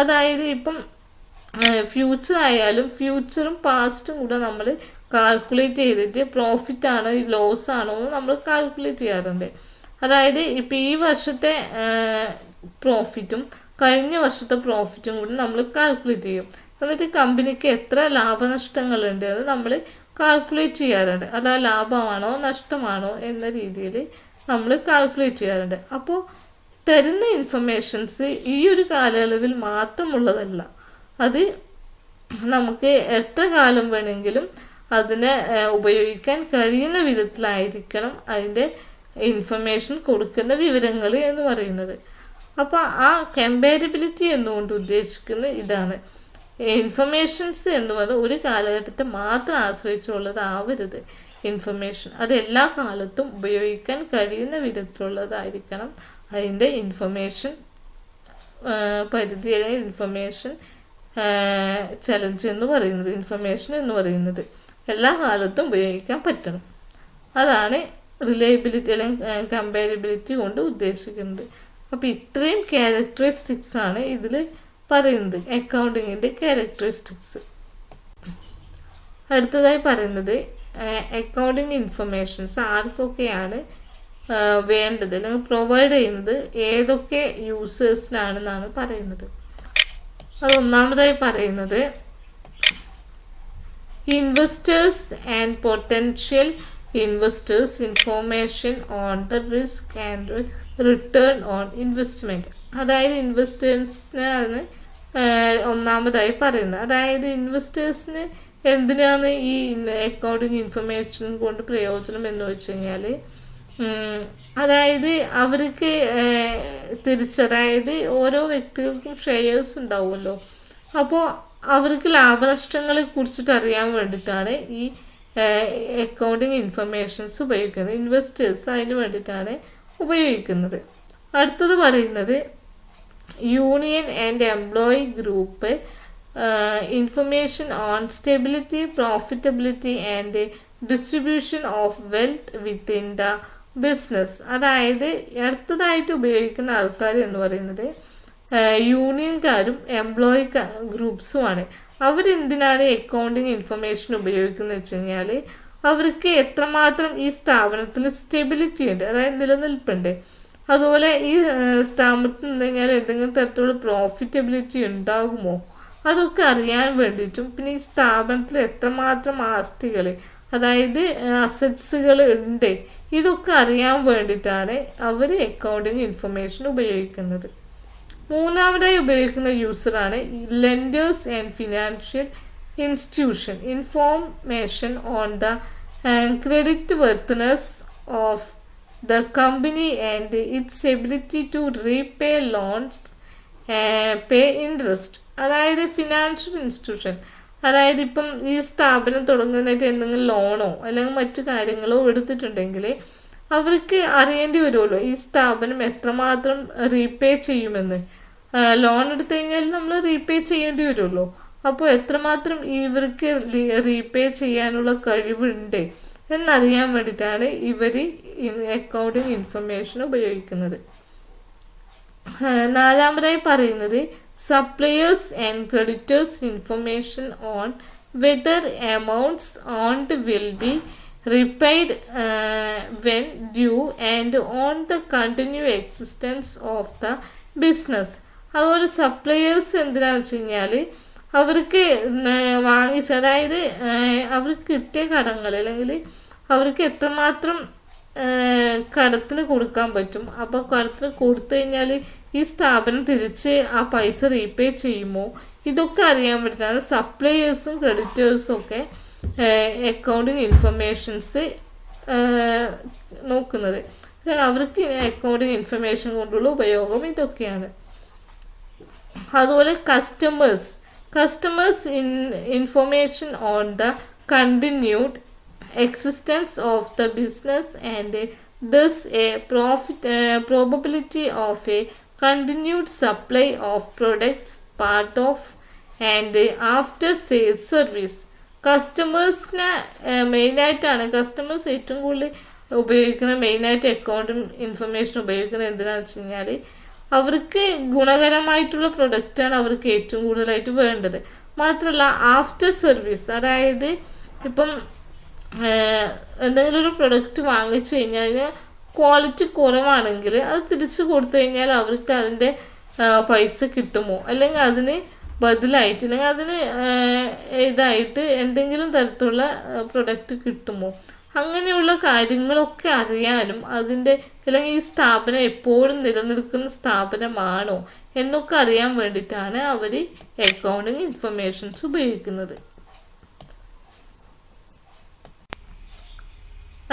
അതായത് ഇപ്പം ഫ്യൂച്ചർ ആയാലും ഫ്യൂച്ചറും പാസ്റ്റും കൂടെ നമ്മൾ കാൽക്കുലേറ്റ് ചെയ്തിട്ട് പ്രോഫിറ്റ് ആണോ ലോസ് ആണോ എന്ന് നമ്മൾ കാൽക്കുലേറ്റ് ചെയ്യാറുണ്ട്. അതായത് ഇപ്പം ഈ വർഷത്തെ പ്രോഫിറ്റും കഴിഞ്ഞ വർഷത്തെ പ്രോഫിറ്റും കൂടി നമ്മൾ കാൽക്കുലേറ്റ് ചെയ്യും. എന്നിട്ട് കമ്പനിക്ക് എത്ര ലാഭനഷ്ടങ്ങളുണ്ട് എന്ന് നമ്മൾ കാൽക്കുലേറ്റ് ചെയ്യാറുണ്ട്. അത് ലാഭമാണോ നഷ്ടമാണോ എന്ന രീതിയിൽ നമ്മൾ കാൽക്കുലേറ്റ് ചെയ്യാറുണ്ട്. അപ്പോൾ തരുന്ന ഇൻഫർമേഷൻസ് ഈ ഒരു കാലയളവിൽ മാത്രമുള്ളതല്ല, അത് നമുക്ക് എത്ര കാലം വേണമെങ്കിലും അതിനെ ഉപയോഗിക്കാൻ കഴിയുന്ന വിധത്തിലായിരിക്കണം അതിൻ്റെ ഇൻഫർമേഷൻ കൊടുക്കുന്ന വിവരങ്ങൾ എന്ന് പറയുന്നത്. അപ്പോൾ ആ കമ്പാരിബിലിറ്റി എന്നുകൊണ്ട് ഉദ്ദേശിക്കുന്നത് ഇതാണ്. ഇൻഫർമേഷൻസ് എന്ന് പറയുന്നത് ഒരു കാലഘട്ടത്തെ മാത്രം ആശ്രയിച്ചുള്ളതാവരുത്. ഇൻഫർമേഷൻ അത് എല്ലാ കാലത്തും ഉപയോഗിക്കാൻ കഴിയുന്ന വിധത്തിലുള്ളതായിരിക്കണം അതിൻ്റെ ഇൻഫർമേഷൻ പരിധി, അല്ലെങ്കിൽ ഇൻഫർമേഷൻ ചലഞ്ച് എന്ന് പറയുന്നത്. ഇൻഫർമേഷൻ എന്ന് പറയുന്നത് എല്ലാ കാലത്തും ഉപയോഗിക്കാൻ പറ്റണം. അതാണ് റിലയബിലിറ്റി അല്ലെങ്കിൽ കമ്പാരിബിലിറ്റി കൊണ്ട് ഉദ്ദേശിക്കുന്നത്. അപ്പോൾ ഇത്രയും ക്യാരക്ടറിസ്റ്റിക്സ് ആണ് ഇതിൽ പറയുന്നത്, അക്കൗണ്ടിങ്ങിൻ്റെ ക്യാരക്ടറിസ്റ്റിക്സ്. അടുത്തതായി പറയുന്നത് അക്കൗണ്ടിങ് ഇൻഫർമേഷൻസ് ആർക്കൊക്കെയാണ് വേണ്ടത് അല്ലെങ്കിൽ പ്രൊവൈഡ് ചെയ്യുന്നത്, ഏതൊക്കെ യൂസേഴ്സിനാണെന്നാണ് പറയുന്നത്. അത് ഒന്നാമതായി പറയുന്നത് investors and potential investors information on the risk and return on investment. അതായത് ഇൻവെസ്റ്റേഴ്സിനാണ് ഒന്നാമതായി പറയുന്നത്. അതായത് ഇൻവെസ്റ്റേഴ്സിന് എന്തിനാണ് ഈ അക്കൗണ്ടിങ് ഇൻഫർമേഷൻ കൊണ്ട് പ്രയോജനം എന്ന് വെച്ച് കഴിഞ്ഞാൽ, അതായത് അവർക്ക് അതായത് ഓരോ വ്യക്തികൾക്കും ഷെയർസ് ഉണ്ടാവുമല്ലോ. അപ്പോൾ അവർക്ക് ലാഭനഷ്ടങ്ങളെ കുറിച്ചിട്ട് അറിയാൻ വേണ്ടിയിട്ടാണ് ഈ അക്കൗണ്ടിങ് ഇൻഫർമേഷൻസ് ഉപയോഗിക്കുന്നത്. ഇൻവെസ്റ്റേഴ്സ് അതിന് വേണ്ടിയിട്ടാണ് ഉപയോഗിക്കുന്നത്. അടുത്തത് പറയുന്നത് union and employee group information on stability, profitability and distribution of wealth within the business. അതായത് അടുത്തതായിട്ട് ഉപയോഗിക്കുന്ന ആൾക്കാർ എന്ന് പറയുന്നത് യൂണിയൻകാരും എംപ്ലോയി ഗ്രൂപ്പ്സുമാണ്. അവരെന്തിനാണ് അക്കൗണ്ടിങ് ഇൻഫർമേഷൻ ഉപയോഗിക്കുന്നത് വെച്ച് കഴിഞ്ഞാൽ അവർക്ക് എത്രമാത്രം ഈ സ്ഥാപനത്തിൽ സ്റ്റെബിലിറ്റി ഉണ്ട്, അതായത് നിലനിൽപ്പുണ്ട്, അതുപോലെ ഈ സ്ഥാപനത്തിൽ നിന്ന് കഴിഞ്ഞാൽ എന്തെങ്കിലും തരത്തിലുള്ള പ്രോഫിറ്റബിലിറ്റി ഉണ്ടാകുമോ അതൊക്കെ അറിയാൻ വേണ്ടിയിട്ടും, പിന്നെ ഈ സ്ഥാപനത്തിൽ എത്രമാത്രം ആസ്തികൾ, അതായത് അസറ്റ്സുകൾ ഉണ്ട്, ഇതൊക്കെ അറിയാൻ വേണ്ടിയിട്ടാണ് അവർ അക്കൗണ്ടിങ് ഇൻഫർമേഷൻ ഉപയോഗിക്കുന്നത്. മൂന്നാമതായി ഉപയോഗിക്കുന്ന യൂസറാണ് lenders and financial institution. Information on the credit worthiness of the company and its ability to repay loans, pay interest. അതായത് ഫിനാൻഷ്യൽ ഇൻസ്റ്റിറ്റ്യൂഷൻ, അതായത് ഇപ്പം ഈ സ്ഥാപനം തുടങ്ങുന്നതിനായിട്ട് എന്തെങ്കിലും ലോണോ അല്ലെങ്കിൽ മറ്റു കാര്യങ്ങളോ എടുത്തിട്ടുണ്ടെങ്കിൽ അവർക്ക് അറിയേണ്ടി വരുമല്ലോ ഈ സ്ഥാപനം എത്രമാത്രം റീപേ ചെയ്യുമെന്ന്. ലോൺ എടുത്തു കഴിഞ്ഞാൽ നമ്മൾ റീപേ ചെയ്യേണ്ടി വരുമല്ലോ, അപ്പോൾ എത്രമാത്രം ഇവർക്ക് റീപേ ചെയ്യാനുള്ള കഴിവുണ്ട് എന്നറിയാൻ വേണ്ടിയിട്ടാണ് ഇവർ അക്കൗണ്ടിങ് ഇൻഫർമേഷൻ ഉപയോഗിക്കുന്നത്. നാലാമതായി പറയുന്നത് suppliers and creditors information on whether amounts owned will be repaid when due and on the continue existence of the business. അതുപോലെ സപ്ലയേഴ്സ് എന്തിനാണെന്ന് വെച്ച് കഴിഞ്ഞാൽ അവർക്ക് വാങ്ങിച്ച, അതായത് അവർക്ക് കിട്ടിയ കടങ്ങൾ അല്ലെങ്കിൽ അവർക്ക് എത്രമാത്രം കടത്തിന് കൊടുക്കാൻ പറ്റും, അപ്പോൾ കടത്തിന് കൊടുത്തു കഴിഞ്ഞാൽ ഈ സ്ഥാപനം തിരിച്ച് ആ പൈസ റീപേ ചെയ്യുമോ, ഇതൊക്കെ അറിയാൻ വേണ്ടിയിട്ടാണ് സപ്ലയേഴ്സും ക്രെഡിറ്റേഴ്സും ഒക്കെ അക്കൗണ്ടിങ് ഇൻഫർമേഷൻസ് നോക്കുന്നത്. അവർക്ക് അക്കൗണ്ടിങ് ഇൻഫർമേഷൻ കൊണ്ടുള്ള ഉപയോഗം ഇതൊക്കെയാണ്. അതുപോലെ customers information on the continued existence of the business and thus a probability of a continued supply of products, part of and after sales service. കസ്റ്റമേഴ്സിനെ മെയിനായിട്ടാണ് കസ്റ്റമേഴ്സ് ഏറ്റവും കൂടുതൽ ഉപയോഗിക്കുന്ന മെയിനായിട്ട് അക്കൗണ്ടിങ് ഇൻഫർമേഷൻ ഉപയോഗിക്കുന്നത് എന്തിനാണെന്ന് വെച്ച് കഴിഞ്ഞാൽ അവർക്ക് ഗുണകരമായിട്ടുള്ള പ്രൊഡക്റ്റാണ് അവർക്ക് ഏറ്റവും കൂടുതലായിട്ട് വേണ്ടത്. മാത്രമല്ല ആഫ്റ്റർ സർവീസ്, അതായത് ഇപ്പം എന്തെങ്കിലും ഒരു പ്രൊഡക്റ്റ് വാങ്ങിച്ചു കഴിഞ്ഞാൽ ക്വാളിറ്റി കുറവാണെങ്കിൽ അത് തിരിച്ചു കൊടുത്തു കഴിഞ്ഞാൽ അവർക്ക് അതിൻ്റെ പൈസ കിട്ടുമോ, അല്ലെങ്കിൽ അതിന് ബദലായിട്ട് അല്ലെങ്കിൽ അതിന് ഇതായിട്ട് എന്തെങ്കിലും തരത്തിലുള്ള പ്രൊഡക്റ്റ് കിട്ടുമോ, അങ്ങനെയുള്ള കാര്യങ്ങളൊക്കെ അറിയാനും അതിൻ്റെ അല്ലെങ്കിൽ ഈ സ്ഥാപനം എപ്പോഴും നിലനിൽക്കുന്ന സ്ഥാപനമാണോ എന്നൊക്കെ അറിയാൻ വേണ്ടിയിട്ടാണ് അവർ അക്കൗണ്ടിങ് ഇൻഫർമേഷൻസ് ഉപയോഗിക്കുന്നത്.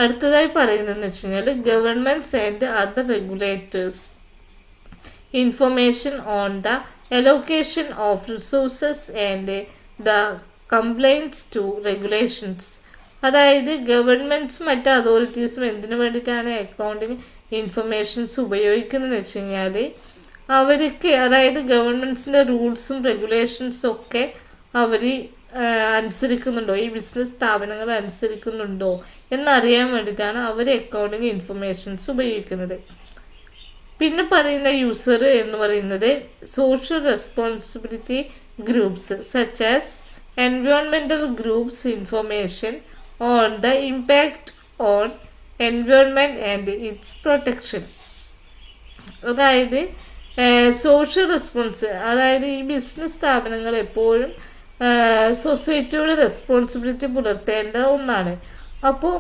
അടുത്തതായി പറയുന്നതെന്ന് വെച്ച് കഴിഞ്ഞാൽ governments and other regulators information on the allocation of resources and the complaints to regulations. അതായത് ഗവൺമെൻറ്റ്സും മറ്റ് അതോറിറ്റീസും എന്തിനു വേണ്ടിയിട്ടാണ് അക്കൗണ്ടിങ് ഇൻഫർമേഷൻസ് ഉപയോഗിക്കുന്നതെന്ന് വെച്ച് കഴിഞ്ഞാൽ അവർക്ക്, അതായത് ഗവൺമെൻറ്റ്സിൻ്റെ റൂൾസും റെഗുലേഷൻസും ഒക്കെ അവർ അനുസരിക്കുന്നുണ്ടോ, ഈ ബിസിനസ് സ്ഥാപനങ്ങൾ അനുസരിക്കുന്നുണ്ടോ എന്നറിയാൻ വേണ്ടിയിട്ടാണ് അവർ അക്കൗണ്ടിങ് ഇൻഫർമേഷൻസ് ഉപയോഗിക്കുന്നത്. പിന്നെ പറയുന്ന യൂസർ എന്ന് പറയുന്നത് social responsibility groups such as environmental groups information on the impact on environment and it's protection. അതായത് സോഷ്യൽ റെസ്പോൺസ്, അതായത് ഈ ബിസിനസ് സ്ഥാപനങ്ങൾ എപ്പോഴും സൊസൈറ്റിയുടെ റെസ്പോൺസിബിലിറ്റി പുലർത്തേണ്ട ഒന്നാണ്. അപ്പോൾ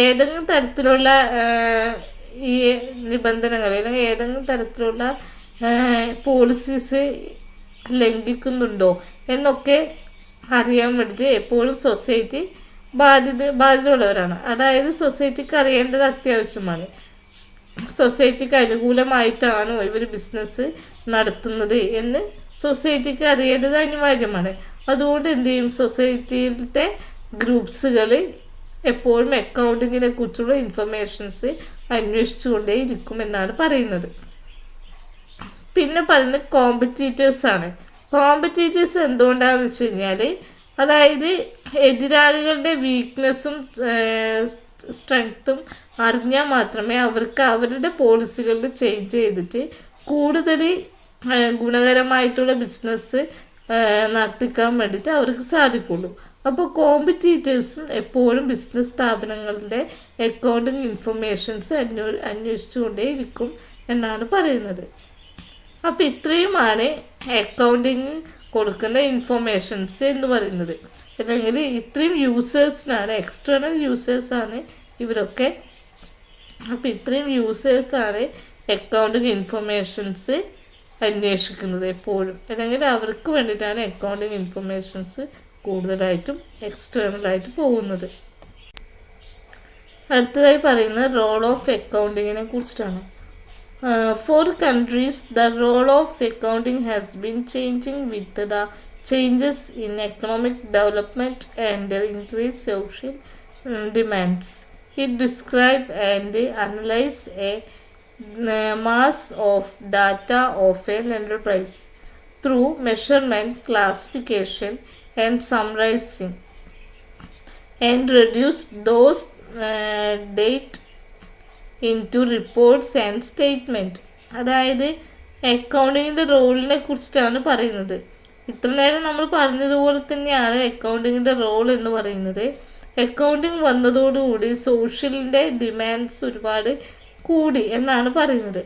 ഏതെങ്കിലും തരത്തിലുള്ള ഈ നിബന്ധനകൾ അല്ലെങ്കിൽ ഏതെങ്കിലും തരത്തിലുള്ള പോളിസീസ് ലംഘിക്കുന്നുണ്ടോ എന്നൊക്കെ അറിയാൻ വേണ്ടിയിട്ട് എപ്പോഴും സൊസൈറ്റി ബാധ്യതയുള്ളവരാണ്. അതായത് സൊസൈറ്റിക്ക് അറിയേണ്ടത് അത്യാവശ്യമാണ്. സൊസൈറ്റിക്ക് അനുകൂലമായിട്ടാണോ ഇവർ ബിസിനസ് നടത്തുന്നത് എന്ന് സൊസൈറ്റിക്ക് അറിയേണ്ടത് അനിവാര്യമാണ്. അതുകൊണ്ട് എന്ത് ചെയ്യും, സൊസൈറ്റിയിലത്തെ ഗ്രൂപ്പ്സുകൾ എപ്പോഴും അക്കൗണ്ടിങ്ങിനെ കുറിച്ചുള്ള ഇൻഫർമേഷൻസ് അന്വേഷിച്ചുകൊണ്ടേ ഇരിക്കുമെന്നാണ് പറയുന്നത്. പിന്നെ പറയുന്നത് കോമ്പറ്റീറ്റേഴ്സാണ്. കോമ്പറ്റീറ്റേഴ്സ് എന്തുകൊണ്ടാണെന്ന് വെച്ച് കഴിഞ്ഞാൽ, അതായത് എതിരാളികളുടെ വീക്ക്നെസ്സും സ്ട്രെങ്ത്തും അറിഞ്ഞാൽ മാത്രമേ അവർക്ക് അവരുടെ പോളിസികളിൽ ചേഞ്ച് ചെയ്തിട്ട് കൂടുതൽ ഗുണകരമായിട്ടുള്ള ബിസിനസ് നടത്തിക്കാൻ വേണ്ടിയിട്ട് അവർക്ക് സാധിക്കുള്ളൂ. അപ്പോൾ കോമ്പറ്റീറ്റേഴ്സും എപ്പോഴും ബിസിനസ് സ്ഥാപനങ്ങളുടെ അക്കൗണ്ടിങ് ഇൻഫർമേഷൻസ് അന്വേഷിച്ചുകൊണ്ടേയിരിക്കും എന്നാണ് പറയുന്നത്. അപ്പോൾ ഇത്രയുമാണ് അക്കൗണ്ടിങ് കൊടുക്കുന്ന ഇൻഫർമേഷൻസ് എന്ന് പറയുന്നത്. അല്ലെങ്കിൽ ഇത്രയും യൂസേഴ്സിനാണ്, എക്സ്റ്റേണൽ യൂസേഴ്സാണ് ഇവരൊക്കെ. അപ്പോൾ ഇത്രയും യൂസേഴ്സാണ് അക്കൗണ്ടിങ് ഇൻഫർമേഷൻസ് അന്വേഷിക്കുന്നത് എപ്പോഴും. അല്ലെങ്കിൽ അവർക്ക് വേണ്ടിയിട്ടാണ് അക്കൗണ്ടിങ് ഇൻഫർമേഷൻസ് കൂടുതലായിട്ടും എക്സ്റ്റേണലായിട്ട് പോകുന്നത്. അടുത്തതായി പറയുന്നത് റോൾ ഓഫ് അക്കൗണ്ടിങ്ങിനെ കുറിച്ചിട്ടാണ്. For countries the role of accounting has been changing with the changes in economic development and increased social demands. It describes and analyzes a mass of data of an enterprise through measurement, classification, and summarizing, and reduce those data into reports and statement. അതായത് അക്കൗണ്ടിങ്ങിൻ്റെ റോളിനെ കുറിച്ചിട്ടാണ് പറയുന്നത്. ഇത്ര നേരം നമ്മൾ പറഞ്ഞതുപോലെ തന്നെയാണ് അക്കൗണ്ടിങ്ങിൻ്റെ role എന്ന് പറയുന്നത്. അക്കൗണ്ടിങ് വന്നതോടുകൂടി സോഷ്യലിൻ്റെ ഡിമാൻഡ്സ് ഒരുപാട് കൂടി എന്നാണ് പറയുന്നത്.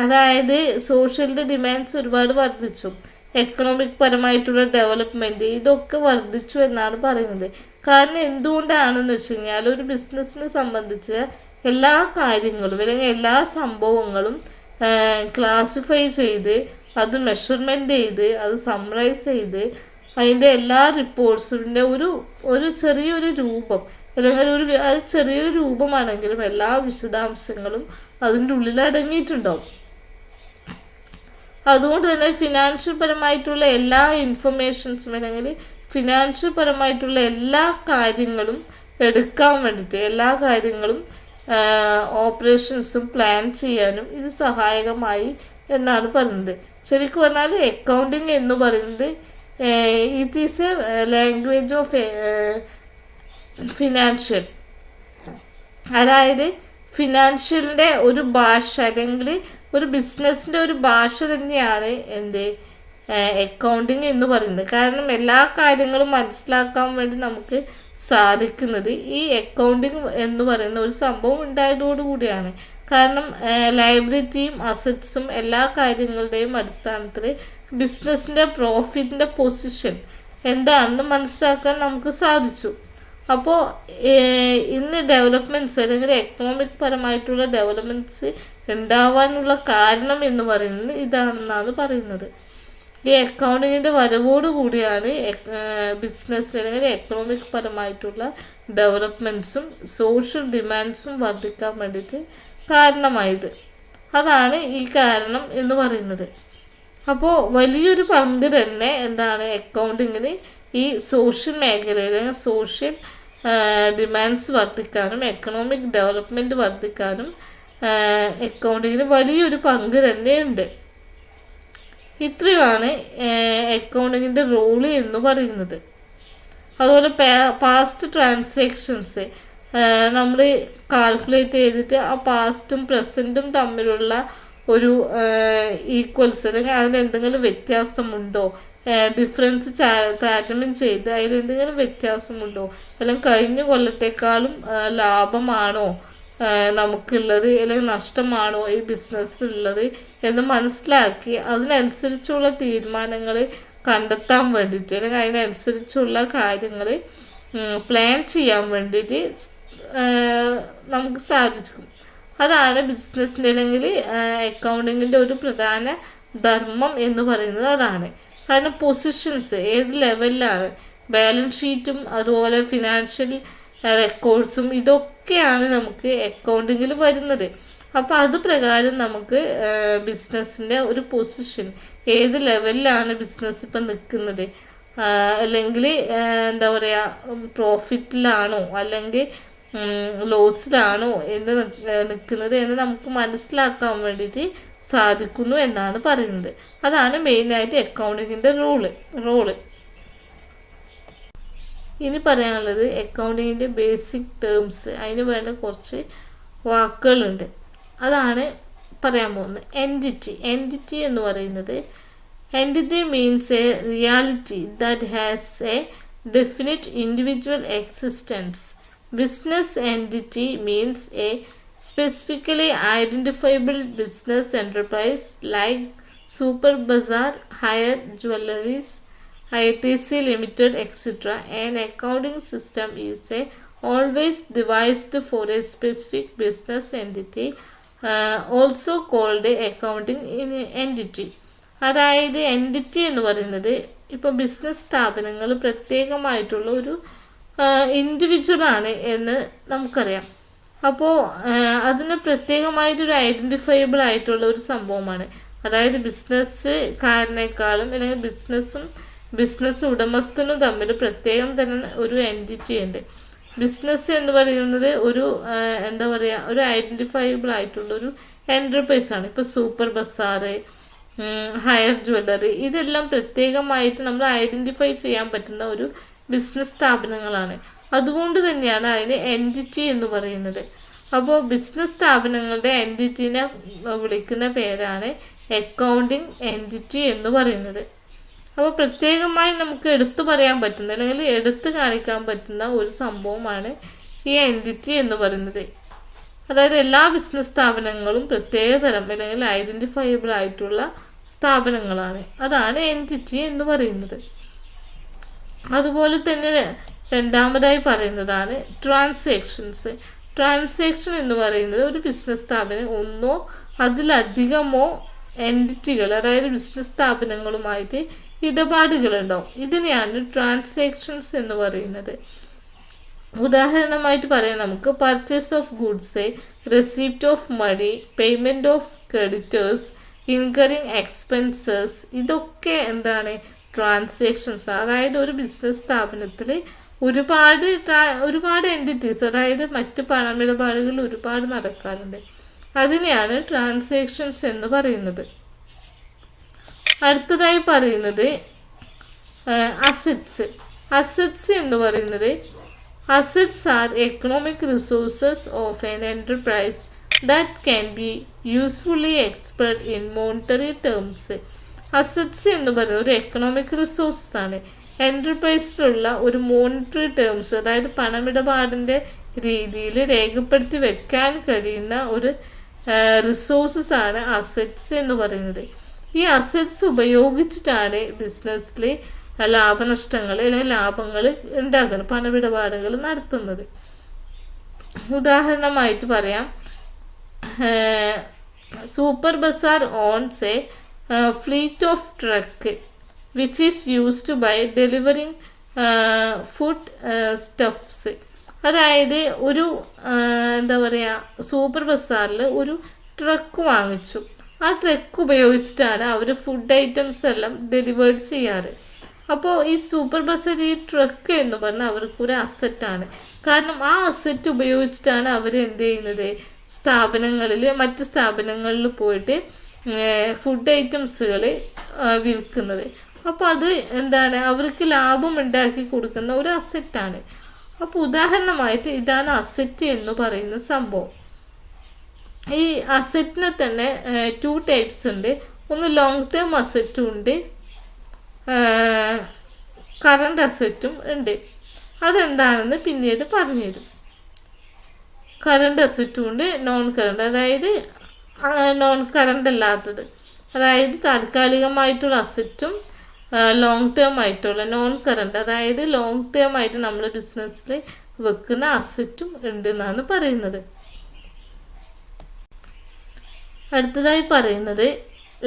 അതായത് സോഷ്യലിൻ്റെ ഡിമാൻഡ്സ് ഒരുപാട് വർദ്ധിച്ചു. എക്കണോമിക് പരമായിട്ടുള്ള ഡെവലപ്മെൻറ്റ് ഇതൊക്കെ വർദ്ധിച്ചു എന്നാണ് പറയുന്നത്. കാരണം എന്തുകൊണ്ടാണെന്ന് വെച്ച് കഴിഞ്ഞാൽ ഒരു ബിസിനസ്സിനെ സംബന്ധിച്ച് എല്ലാ കാര്യങ്ങളും അല്ലെങ്കിൽ എല്ലാ സംഭവങ്ങളും ക്ലാസിഫൈ ചെയ്ത് അത് മെഷർമെൻ്റ് ചെയ്ത് അത് സമ്മറൈസ് ചെയ്ത് അതിൻ്റെ എല്ലാ റിപ്പോർട്ട്സിൻ്റെ ഒരു ചെറിയൊരു രൂപം അല്ലെങ്കിൽ അത് ചെറിയൊരു രൂപമാണെങ്കിലും എല്ലാ വിശദാംശങ്ങളും അതിൻ്റെ ഉള്ളിൽ അടങ്ങിയിട്ടുണ്ടാവും. അതുകൊണ്ട് തന്നെ ഫിനാൻഷ്യൽ പരമായിട്ടുള്ള എല്ലാ ഇൻഫർമേഷൻസും അല്ലെങ്കിൽ ഫിനാൻഷ്യൽ പരമായിട്ടുള്ള എല്ലാ കാര്യങ്ങളും എടുക്കാൻ വേണ്ടിയിട്ട് എല്ലാ കാര്യങ്ങളും ഓപ്പറേഷൻസും പ്ലാൻ ചെയ്യാനും ഇത് സഹായകമായി എന്നാണ് പറയുന്നത്. ശരിക്കും പറഞ്ഞാൽ അക്കൗണ്ടിങ് എന്ന് പറയുന്നത് it is A language of financial. അതായത് ഫിനാൻഷ്യലിൻ്റെ ഒരു ഭാഷ അല്ലെങ്കിൽ ഒരു ബിസിനസ്സിൻ്റെ ഒരു ഭാഷ തന്നെയാണ് അക്കൗണ്ടിങ് എന്ന് പറയുന്നത്. കാരണം എല്ലാ കാര്യങ്ങളും മനസ്സിലാക്കാൻ വേണ്ടി നമുക്ക് സാധിക്കുന്നത് ഈ അക്കൗണ്ടിങ് എന്ന് പറയുന്ന ഒരു സംഭവം ഉണ്ടായതോടുകൂടിയാണ്. കാരണം ലയബിലിറ്റിയും അസറ്റ്സും എല്ലാ കാര്യങ്ങളുടെയും അടിസ്ഥാനത്തിൽ ബിസിനസ്സിൻ്റെ പ്രോഫിറ്റിൻ്റെ പൊസിഷൻ എന്താണെന്ന് മനസ്സിലാക്കാൻ നമുക്ക് സാധിച്ചു. അപ്പോൾ ഇന്ന് ഡെവലപ്മെൻറ്റ്സ് അല്ലെങ്കിൽ എക്കണോമിക് പരമായിട്ടുള്ള ഡെവലപ്മെൻറ്റ്സ് ഉണ്ടാവാനുള്ള കാരണം എന്ന് പറയുന്നത് ഇതാണെന്നാണ് പറയുന്നത്. ഈ അക്കൗണ്ടിങ്ങിൻ്റെ വരവോടുകൂടിയാണ് ബിസിനസ് അല്ലെങ്കിൽ എക്കണോമിക് പരമായിട്ടുള്ള ഡെവലപ്മെൻറ്റ്സും സോഷ്യൽ ഡിമാൻഡ്സും വർദ്ധിക്കാൻ വേണ്ടിയിട്ട് കാരണമായത്. അതാണ് ഈ കാരണം എന്ന് പറയുന്നത്. അപ്പോൾ വലിയൊരു പങ്ക് തന്നെ അക്കൗണ്ടിങ്ങിന് ഈ സോഷ്യൽ മേഖലയിൽ സോഷ്യൽ ഡിമാൻഡ്സ് വർദ്ധിക്കാനും എക്കണോമിക് ഡെവലപ്മെൻറ്റ് വർദ്ധിക്കാനും അക്കൗണ്ടിങ്ങിന് വലിയൊരു പങ്ക് തന്നെയുണ്ട്. ഇത്രയുമാണ് അക്കൗണ്ടിങ്ങിൻ്റെ റോള് എന്ന് പറയുന്നത്. അതുപോലെ പാസ്റ്റ് ട്രാൻസാക്ഷൻസ് നമ്മൾ കാൽക്കുലേറ്റ് ചെയ്തിട്ട് ആ പാസ്റ്റും പ്രസൻറ്റും തമ്മിലുള്ള ഒരു ഈക്വൽസ് അല്ലെങ്കിൽ അതിനെന്തെങ്കിലും വ്യത്യാസമുണ്ടോ, ഡിഫറൻസ് താരതമ്യം ചെയ്ത് അതിലെന്തെങ്കിലും വ്യത്യാസമുണ്ടോ, അല്ലെങ്കിൽ കഴിഞ്ഞ കൊല്ലത്തേക്കാളും ലാഭമാണോ നമുക്കുള്ളത് അല്ലെങ്കിൽ നഷ്ടമാണോ ഈ ബിസിനസ്സിലുള്ളത് എന്ന് മനസ്സിലാക്കി അതിനനുസരിച്ചുള്ള തീരുമാനങ്ങൾ കണ്ടെത്താൻ വേണ്ടിയിട്ട് അല്ലെങ്കിൽ അതിനനുസരിച്ചുള്ള കാര്യങ്ങൾ പ്ലാൻ ചെയ്യാൻ വേണ്ടിയിട്ട് നമുക്ക് സാധിക്കും. അതാണ് ബിസിനസ്സിൻ്റെ അല്ലെങ്കിൽ അക്കൗണ്ടിങ്ങിൻ്റെ ഒരു പ്രധാന ധർമ്മം എന്ന് പറയുന്നത് അതാണ്. കാരണം പൊസിഷൻസ് ഏത് ലെവലിലാണ്, ബാലൻസ് ഷീറ്റും അതുപോലെ ഫിനാൻഷ്യൽ റെക്കോർഡ്സും ഇതൊക്കെയാണ് നമുക്ക് അക്കൗണ്ടിങ്ങിൽ വരുന്നത്. അപ്പോൾ അത് പ്രകാരം നമുക്ക് ബിസിനസ്സിൻ്റെ ഒരു പൊസിഷൻ ഏത് ലെവലിലാണ് ബിസിനസ് ഇപ്പം നിൽക്കുന്നത്, അല്ലെങ്കിൽ എന്താ പറയുക പ്രോഫിറ്റിലാണോ അല്ലെങ്കിൽ ലോസിലാണോ എന്ന് നിൽക്കുന്നത് എന്ന് നമുക്ക് മനസ്സിലാക്കാൻ വേണ്ടിയിട്ട് സാധിക്കുന്നു എന്നാണ് പറയുന്നത്. അതാണ് മെയിനായിട്ട് അക്കൗണ്ടിങ്ങിൻ്റെ റോള്. ഇനി പറയാനുള്ളത് അക്കൗണ്ടിങ്ങിൻ്റെ ബേസിക് ടേംസ്, അതിന് വേണ്ട കുറച്ച് വാക്കുകളുണ്ട്, അതാണ് പറയാൻ പോകുന്നത്. എൻറ്റിറ്റി എന്ന് പറയുന്നത് Entity means a reality that has a definite individual existence. Business entity means a specifically identifiable business enterprise like Super Bazaar, Hire Jewelries, ITC Limited, etc. An accounting system is a always devised for a specific business entity, also called a accounting entity. അതായത് entity എന്ന് പറയുന്നത് ഇപ്പോൾ business സ്ഥാപനങ്ങൾ പ്രത്യേകമായിട്ടുള്ള ഒരു ഇൻഡിവിജ്വലാണ് എന്ന് നമുക്കറിയാം. അപ്പോൾ അതിന് പ്രത്യേകമായിട്ടൊരു ഐഡൻറ്റിഫയബിൾ ആയിട്ടുള്ള ഒരു സംഭവമാണ്. അതായത് ബിസിനസ്സുകാരനേക്കാളും അല്ലെങ്കിൽ ബിസിനസ് ഉടമസ്ഥനും തമ്മിൽ പ്രത്യേകം തന്നെ ഒരു എൻറ്റിറ്റി ഉണ്ട്. ബിസിനസ് എന്ന് പറയുന്നത് ഒരു എന്താ പറയുക, ഒരു ഐഡൻറ്റിഫയബിൾ ആയിട്ടുള്ളൊരു എൻ്റർപ്രൈസാണ്. ഇപ്പോൾ സൂപ്പർ ബസാർ, ഹയർ ജ്വല്ലറി, ഇതെല്ലാം പ്രത്യേകമായിട്ട് നമ്മൾ ഐഡൻറ്റിഫൈ ചെയ്യാൻ പറ്റുന്ന ഒരു ബിസിനസ് സ്ഥാപനങ്ങളാണ്. അതുകൊണ്ട് തന്നെയാണ് അതിന് എൻറ്റിറ്റി എന്ന് പറയുന്നത്. അപ്പോൾ ബിസിനസ് സ്ഥാപനങ്ങളുടെ എൻറ്റിറ്റിനെ വിളിക്കുന്ന പേരാണ് അക്കൗണ്ടിങ് എൻറ്റിറ്റി എന്ന് പറയുന്നത്. അപ്പോൾ പ്രത്യേകമായി നമുക്ക് എടുത്തു പറയാൻ പറ്റുന്ന അല്ലെങ്കിൽ എടുത്തു കാണിക്കാൻ പറ്റുന്ന ഒരു സംഭവമാണ് ഈ എൻറ്റിറ്റി എന്ന് പറയുന്നത്. അതായത് എല്ലാ ബിസിനസ് സ്ഥാപനങ്ങളും പ്രത്യേകതരം അല്ലെങ്കിൽ ഐഡൻറ്റിഫയബിൾ ആയിട്ടുള്ള സ്ഥാപനങ്ങളാണ്. അതാണ് എൻറ്റിറ്റി എന്ന് പറയുന്നത്. അതുപോലെ തന്നെ രണ്ടാമതായി പറയുന്നതാണ് ട്രാൻസാക്ഷൻസ്. ട്രാൻസാക്ഷൻ എന്ന് പറയുന്നത് ഒരു ബിസിനസ് സ്ഥാപനം ഒന്നോ അതിലധികമോ എൻറ്റിറ്റികൾ, അതായത് ബിസിനസ് സ്ഥാപനങ്ങളുമായിട്ട് ഇടപാടുകളുണ്ടാവും. ഇതിനെയാണ് ട്രാൻസാക്ഷൻസ് എന്ന് പറയുന്നത്. ഉദാഹരണമായിട്ട് പറയാം നമുക്ക് purchase of goods, receipt of money, payment of creditors, incurring expenses, ഇതൊക്കെ എന്താണ് ട്രാൻസാക്ഷൻസ്. അതായത് ഒരു ബിസിനസ് സ്ഥാപനത്തിൽ ഒരുപാട് എൻറ്റിറ്റീസ്, അതായത് മറ്റ് പണമിടപാടുകൾ ഒരുപാട് നടക്കാറുണ്ട്. അതിനെയാണ് ട്രാൻസാക്ഷൻസ് എന്ന് പറയുന്നത്. അടുത്തതായി പറയുന്നത് അസറ്റ്സ്. അസറ്റ്സ് എന്ന് പറയുന്നത് assets R economic resources of an enterprise that can be usefully expressed in monetary terms. Assets എന്ന് പറയുന്നത് ഒരു എക്കണോമിക് റിസോഴ്സസ് ആണ്. എൻ്റർപ്രൈസിലുള്ള ഒരു മോണിറ്ററി ടേംസ്, അതായത് പണമിടപാടിൻ്റെ രീതിയിൽ രേഖപ്പെടുത്തി വെക്കാൻ കഴിയുന്ന ഒരു റിസോഴ്സസ് ആണ് അസറ്റ്സ് എന്ന് പറയുന്നത്. ഈ അസറ്റ്സ് ഉപയോഗിച്ചിട്ടാണ് ബിസിനസ്സിൽ ലാഭനഷ്ടങ്ങൾ അല്ലെങ്കിൽ ലാഭങ്ങൾ ഉണ്ടാക്കുന്നത്, പണമിടപാടുകൾ നടത്തുന്നത്. ഉദാഹരണമായിട്ട് പറയാം, super bazaar owns a fleet of truck which is used by delivering food stuffs. അതായത് ഒരു എന്താ പറയുക, സൂപ്പർ ബസാറിൽ ഒരു ട്രക്ക് വാങ്ങിച്ചു. ആ ട്രക്ക് ഉപയോഗിച്ചിട്ടാണ് അവർ ഫുഡ് ഐറ്റംസ് എല്ലാം ഡെലിവേർഡ് ചെയ്യാറ്. അപ്പോൾ ഈ സൂപ്പർ ബസാർ, ഈ ട്രക്ക് എന്ന് പറഞ്ഞാൽ അവർക്കൊരു അസറ്റാണ്. കാരണം ആ അസറ്റ് ഉപയോഗിച്ചിട്ടാണ് അവർ എന്ത് ചെയ്യുന്നത്, മറ്റ് സ്ഥാപനങ്ങളിൽ പോയിട്ട് ഫുഡ് ഐറ്റംസുകൾ വിൽക്കുന്നത്. അപ്പോൾ അത് എന്താണ്, അവർക്ക് ലാഭം ഉണ്ടാക്കി കൊടുക്കുന്ന ഒരു അസറ്റാണ്. അപ്പോൾ ഉദാഹരണമായിട്ട് ഇതാണ് അസറ്റ് എന്ന് പറയുന്ന സംഭവം. ഈ അസറ്റിന് തന്നെ 2 ടൈപ്സ് ഉണ്ട്. ഒന്ന് ലോങ് ടേം അസറ്റും ഉണ്ട്, കറണ്ട് അസറ്റും ഉണ്ട്. അതെന്താണെന്ന് പിന്നീട് പറഞ്ഞുതരും. കറണ്ട് അസറ്റും ഉണ്ട്, നോൺ കറണ്ട്, അതായത് നോൺ കറണ്ട് അല്ലാത്തത്, അതായത് താൽക്കാലികമായിട്ടുള്ള അസറ്റും ലോങ് ടേം ആയിട്ടുള്ള നോൺ കറണ്ട്, അതായത് ലോങ് ടേം ആയിട്ട് നമ്മൾ ബിസിനസ്സിൽ വെക്കുന്ന അസറ്റും ഉണ്ട് എന്നാണ് പറയുന്നത്. അടുത്തതായി പറയുന്നത്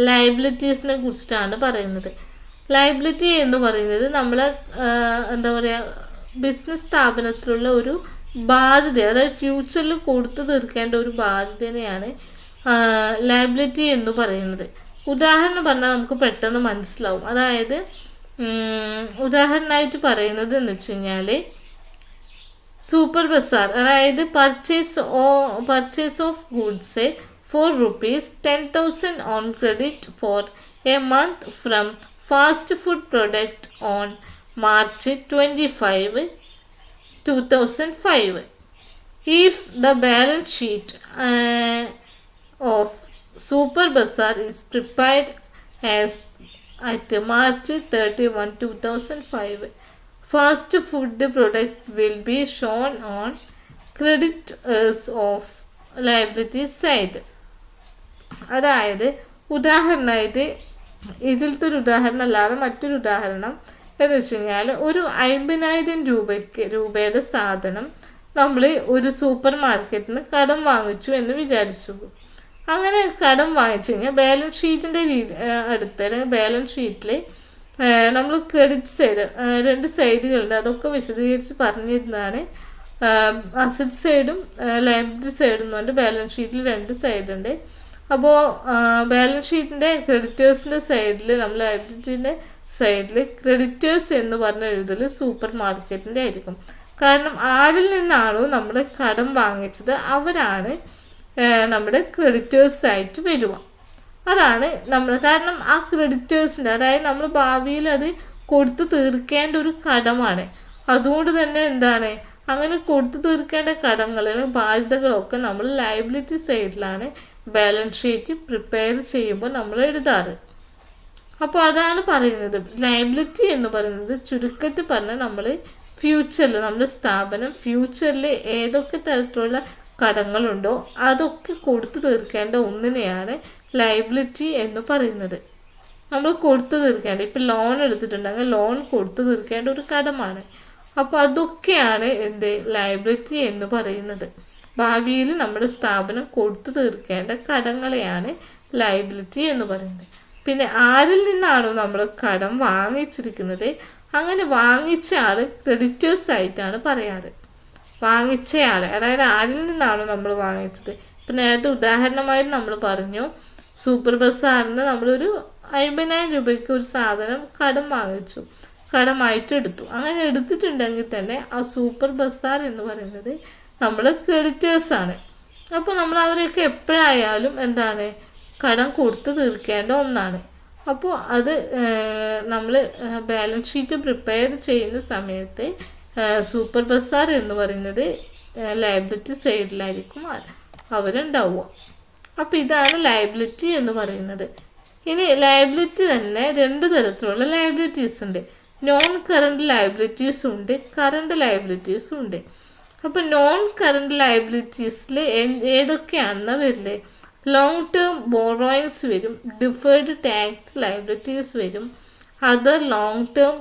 ലയബിലിറ്റീസിനെ കുറിച്ചിട്ടാണ് പറയുന്നത്. ലയബിലിറ്റി എന്ന് പറയുന്നത് നമ്മൾ എന്താ പറയുക, ബിസിനസ് സ്ഥാപനത്തിലുള്ള ഒരു ബാധ്യത, അതായത് ഫ്യൂച്ചറിൽ കൊടുത്തു തീർക്കേണ്ട ഒരു ബാധ്യതയാണ് ലയബിലിറ്റി എന്ന് പറയുന്നത്. ഉദാഹരണം പറഞ്ഞാൽ നമുക്ക് പെട്ടെന്ന് മനസ്സിലാവും. അതായത് ഉദാഹരണമായിട്ട് പറയുന്നത് എന്ന് വെച്ച് കഴിഞ്ഞാൽ സൂപ്പർ ബസാർ, അതായത് purchase of goods for rupees 10,000 on credit for a month from fast food product on March 25, 2005. If the balance sheet of Super Bazaar is prepared as at March 31, 2005. Fast food product will be shown on creditors of liability side. അതായത് ഉദാഹരണമായിട്ട് ഇതിലത്തെ ഒരു ഉദാഹരണം അല്ലാതെ മറ്റൊരു ഉദാഹരണം എന്ന് വെച്ച് കഴിഞ്ഞാൽ ഒരു 50,000 രൂപയുടെ സാധനം നമ്മൾ ഒരു സൂപ്പർ മാർക്കറ്റിൽ നിന്ന് കടം വാങ്ങിച്ചു എന്ന് വിചാരിച്ചു. അങ്ങനെ കടം വാങ്ങിച്ചു കഴിഞ്ഞാൽ ബാലൻസ് ഷീറ്റിൻ്റെ അടുത്ത് അല്ലെങ്കിൽ ബാലൻസ് ഷീറ്റിൽ നമ്മൾ ക്രെഡിറ്റ് സൈഡ് 2 സൈഡുകളുണ്ട്. അതൊക്കെ വിശദീകരിച്ച് പറഞ്ഞിരുന്നതാണ്. അസറ്റ് സൈഡും ലയബിലിറ്റി സൈഡും എന്ന് പറഞ്ഞിട്ട് ബാലൻസ് ഷീറ്റിൽ 2 സൈഡുണ്ട്. അപ്പോൾ ബാലൻസ് ഷീറ്റിൻ്റെ ക്രെഡിറ്റേഴ്സിൻ്റെ സൈഡിൽ നമ്മൾ ലയബിലിറ്റീൻ്റെ സൈഡിൽ ക്രെഡിറ്റേഴ്സ് എന്ന് പറഞ്ഞ എഴുതൽ സൂപ്പർ മാർക്കറ്റിൻ്റെ ആയിരിക്കും. കാരണം ആരിൽ നിന്നാണോ നമ്മൾ കടം വാങ്ങിച്ചത് അവരാണ് നമ്മുടെ ക്രെഡിറ്റേഴ്സ് ആയിട്ട് വരിക. അതാണ് നമ്മൾ, കാരണം ആ ക്രെഡിറ്റേഴ്സിൻ്റെ, അതായത് നമ്മൾ ഭാവിയിൽ അത് കൊടുത്തു തീർക്കേണ്ട ഒരു കടമാണ്. അതുകൊണ്ട് തന്നെ എന്താണ്, അങ്ങനെ കൊടുത്തു തീർക്കേണ്ട കടങ്ങളിൽ ബാധ്യതകളൊക്കെ നമ്മൾ ലയബിലിറ്റി സൈഡിലാണ് ബാലൻസ് ഷീറ്റ് പ്രിപ്പയർ ചെയ്യുമ്പോൾ നമ്മൾ എഴുതാറ്. അപ്പോൾ അതാണ് പറയുന്നത്. ലയബിലിറ്റി എന്ന് പറയുന്നത് ചുരുക്കത്തിൽ പറഞ്ഞാൽ നമ്മൾ ഫ്യൂച്ചറിൽ, നമ്മുടെ സ്ഥാപനം ഫ്യൂച്ചറിൽ ഏതൊക്കെ തരത്തിലുള്ള കടങ്ങളുണ്ടോ അതൊക്കെ കൊടുത്തു തീർക്കേണ്ട ഒന്നിനെയാണ് ലയബിലിറ്റി എന്ന് പറയുന്നത്. നമ്മൾ കൊടുത്തു തീർക്കേണ്ട, ഇപ്പം ലോൺ എടുത്തിട്ടുണ്ടെങ്കിൽ ലോൺ കൊടുത്തു തീർക്കേണ്ട ഒരു കടമാണ്. അപ്പോൾ അതൊക്കെയാണ് എന്ത് ലയബിലിറ്റി എന്ന് പറയുന്നത്. ഭാവിയിൽ നമ്മുടെ സ്ഥാപനം കൊടുത്തു തീർക്കേണ്ട കടങ്ങളെയാണ് ലയബിലിറ്റി എന്ന് പറയുന്നത്. പിന്നെ ആരിൽ നിന്നാണോ നമ്മൾ കടം വാങ്ങിച്ചിരിക്കുന്നത് അങ്ങനെ വാങ്ങിച്ച ആൾ ക്രെഡിറ്റേഴ്സ് ആയിട്ടാണ് പറയാറ്. വാങ്ങിച്ചയാളെ, അതായത് ആരിൽ നിന്നാണോ നമ്മൾ വാങ്ങിച്ചത്. ഇപ്പം നേരത്തെ ഉദാഹരണമായിട്ട് നമ്മൾ പറഞ്ഞു, സൂപ്പർ ബസാറിന് നമ്മളൊരു 50,000 രൂപയ്ക്ക് ഒരു സാധനം കടം വാങ്ങിച്ചു, കടമായിട്ട് എടുത്തു. അങ്ങനെ എടുത്തിട്ടുണ്ടെങ്കിൽ തന്നെ ആ സൂപ്പർ ബസാർ എന്ന് പറയുന്നത് നമ്മൾ ക്രെഡിറ്റേഴ്സാണ്. അപ്പോൾ നമ്മൾ അവരെയൊക്കെ എപ്പോഴായാലും എന്താണ് കടം കൊടുത്തു തീർക്കേണ്ട ഒന്നാണ്. അപ്പോൾ അത് നമ്മൾ ബാലൻസ് ഷീറ്റ് പ്രിപ്പയർ ചെയ്യുന്ന സമയത്ത് സൂപ്പർ ബസാർ എന്ന് പറയുന്നത് ലയബിലിറ്റി സൈഡിലായിരിക്കും അവരുണ്ടാവുക. അപ്പോൾ ഇതാണ് ലയബിലിറ്റി എന്ന് പറയുന്നത്. ഇനി ലയബിലിറ്റി തന്നെ 2 തരത്തിലുള്ള ലയബിലിറ്റീസ് ഉണ്ട്. നോൺ കറണ്ട് ലയബിലിറ്റീസ് ഉണ്ട്, കറണ്ട് ലയബിലിറ്റീസും ഉണ്ട്. അപ്പോൾ നോൺ കറണ്ട് ലയബിലിറ്റീസിൽ ഏതൊക്കെയാണെന്ന് വരില്ലേ, ലോങ് ടേം ബോറോയിങ്സ് വരും, ഡിഫേർഡ് ടാക്സ് ലയബിലിറ്റീസ് വരും, അതർ ലോങ് ടേം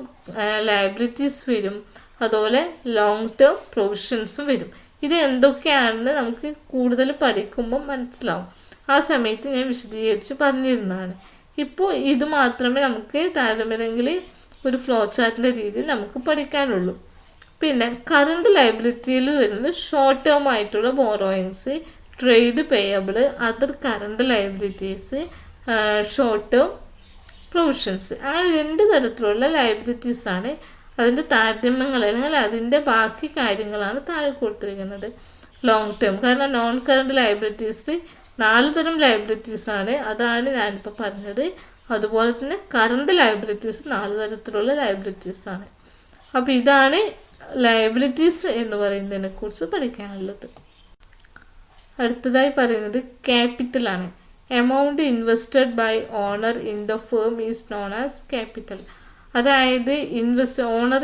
ലയബിലിറ്റീസ് വരും, അതുപോലെ ലോങ് ടേം പ്രൊവിഷൻസും വരും. ഇത് എന്തൊക്കെയാണെന്ന് നമുക്ക് കൂടുതൽ പഠിക്കുമ്പോൾ മനസ്സിലാവും. ആ സമയത്ത് ഞാൻ വിശദീകരിച്ച് പറഞ്ഞിരുന്നതാണ്. ഇപ്പോൾ ഇത് മാത്രമേ നമുക്ക് താരതമ്യമെങ്കിൽ ഒരു ഫ്ലോ ചാർട്ടിൻ്റെ രീതിയിൽ നമുക്ക് പഠിക്കാനുള്ളൂ. പിന്നെ കറണ്ട് ലയബിലിറ്റിയിൽ വരുന്നത് ഷോർട്ട് ടേം ആയിട്ടുള്ള borrowings, trade payable, other current liabilities, short term provisions. അങ്ങനെ 2 തരത്തിലുള്ള ലയബിലിറ്റീസാണ്. അതിൻ്റെ താരതമ്യങ്ങൾ അല്ലെങ്കിൽ അതിൻ്റെ ബാക്കി കാര്യങ്ങളാണ് താഴെ കൊടുത്തിരിക്കുന്നത്. ലോങ് ടേം, കാരണം നോൺ കറണ്ട് ലയബിലിറ്റീസ് 4 തരം ലയബിലിറ്റീസാണ്, അതാണ് ഞാനിപ്പോൾ പറഞ്ഞത്. അതുപോലെ തന്നെ കറണ്ട് ലയബിലിറ്റീസ് 4 തരത്തിലുള്ള ലയബിലിറ്റീസാണ്. അപ്പോൾ ഇതാണ് ലയബിലിറ്റീസ് എന്ന് പറയുന്നതിനെ കുറിച്ച് പഠിക്കാനുള്ളത്. അടുത്തതായി പറയുന്നത് ക്യാപിറ്റലാണ്. Amount invested by owner in the firm is known as capital. അതായത് ഓണർ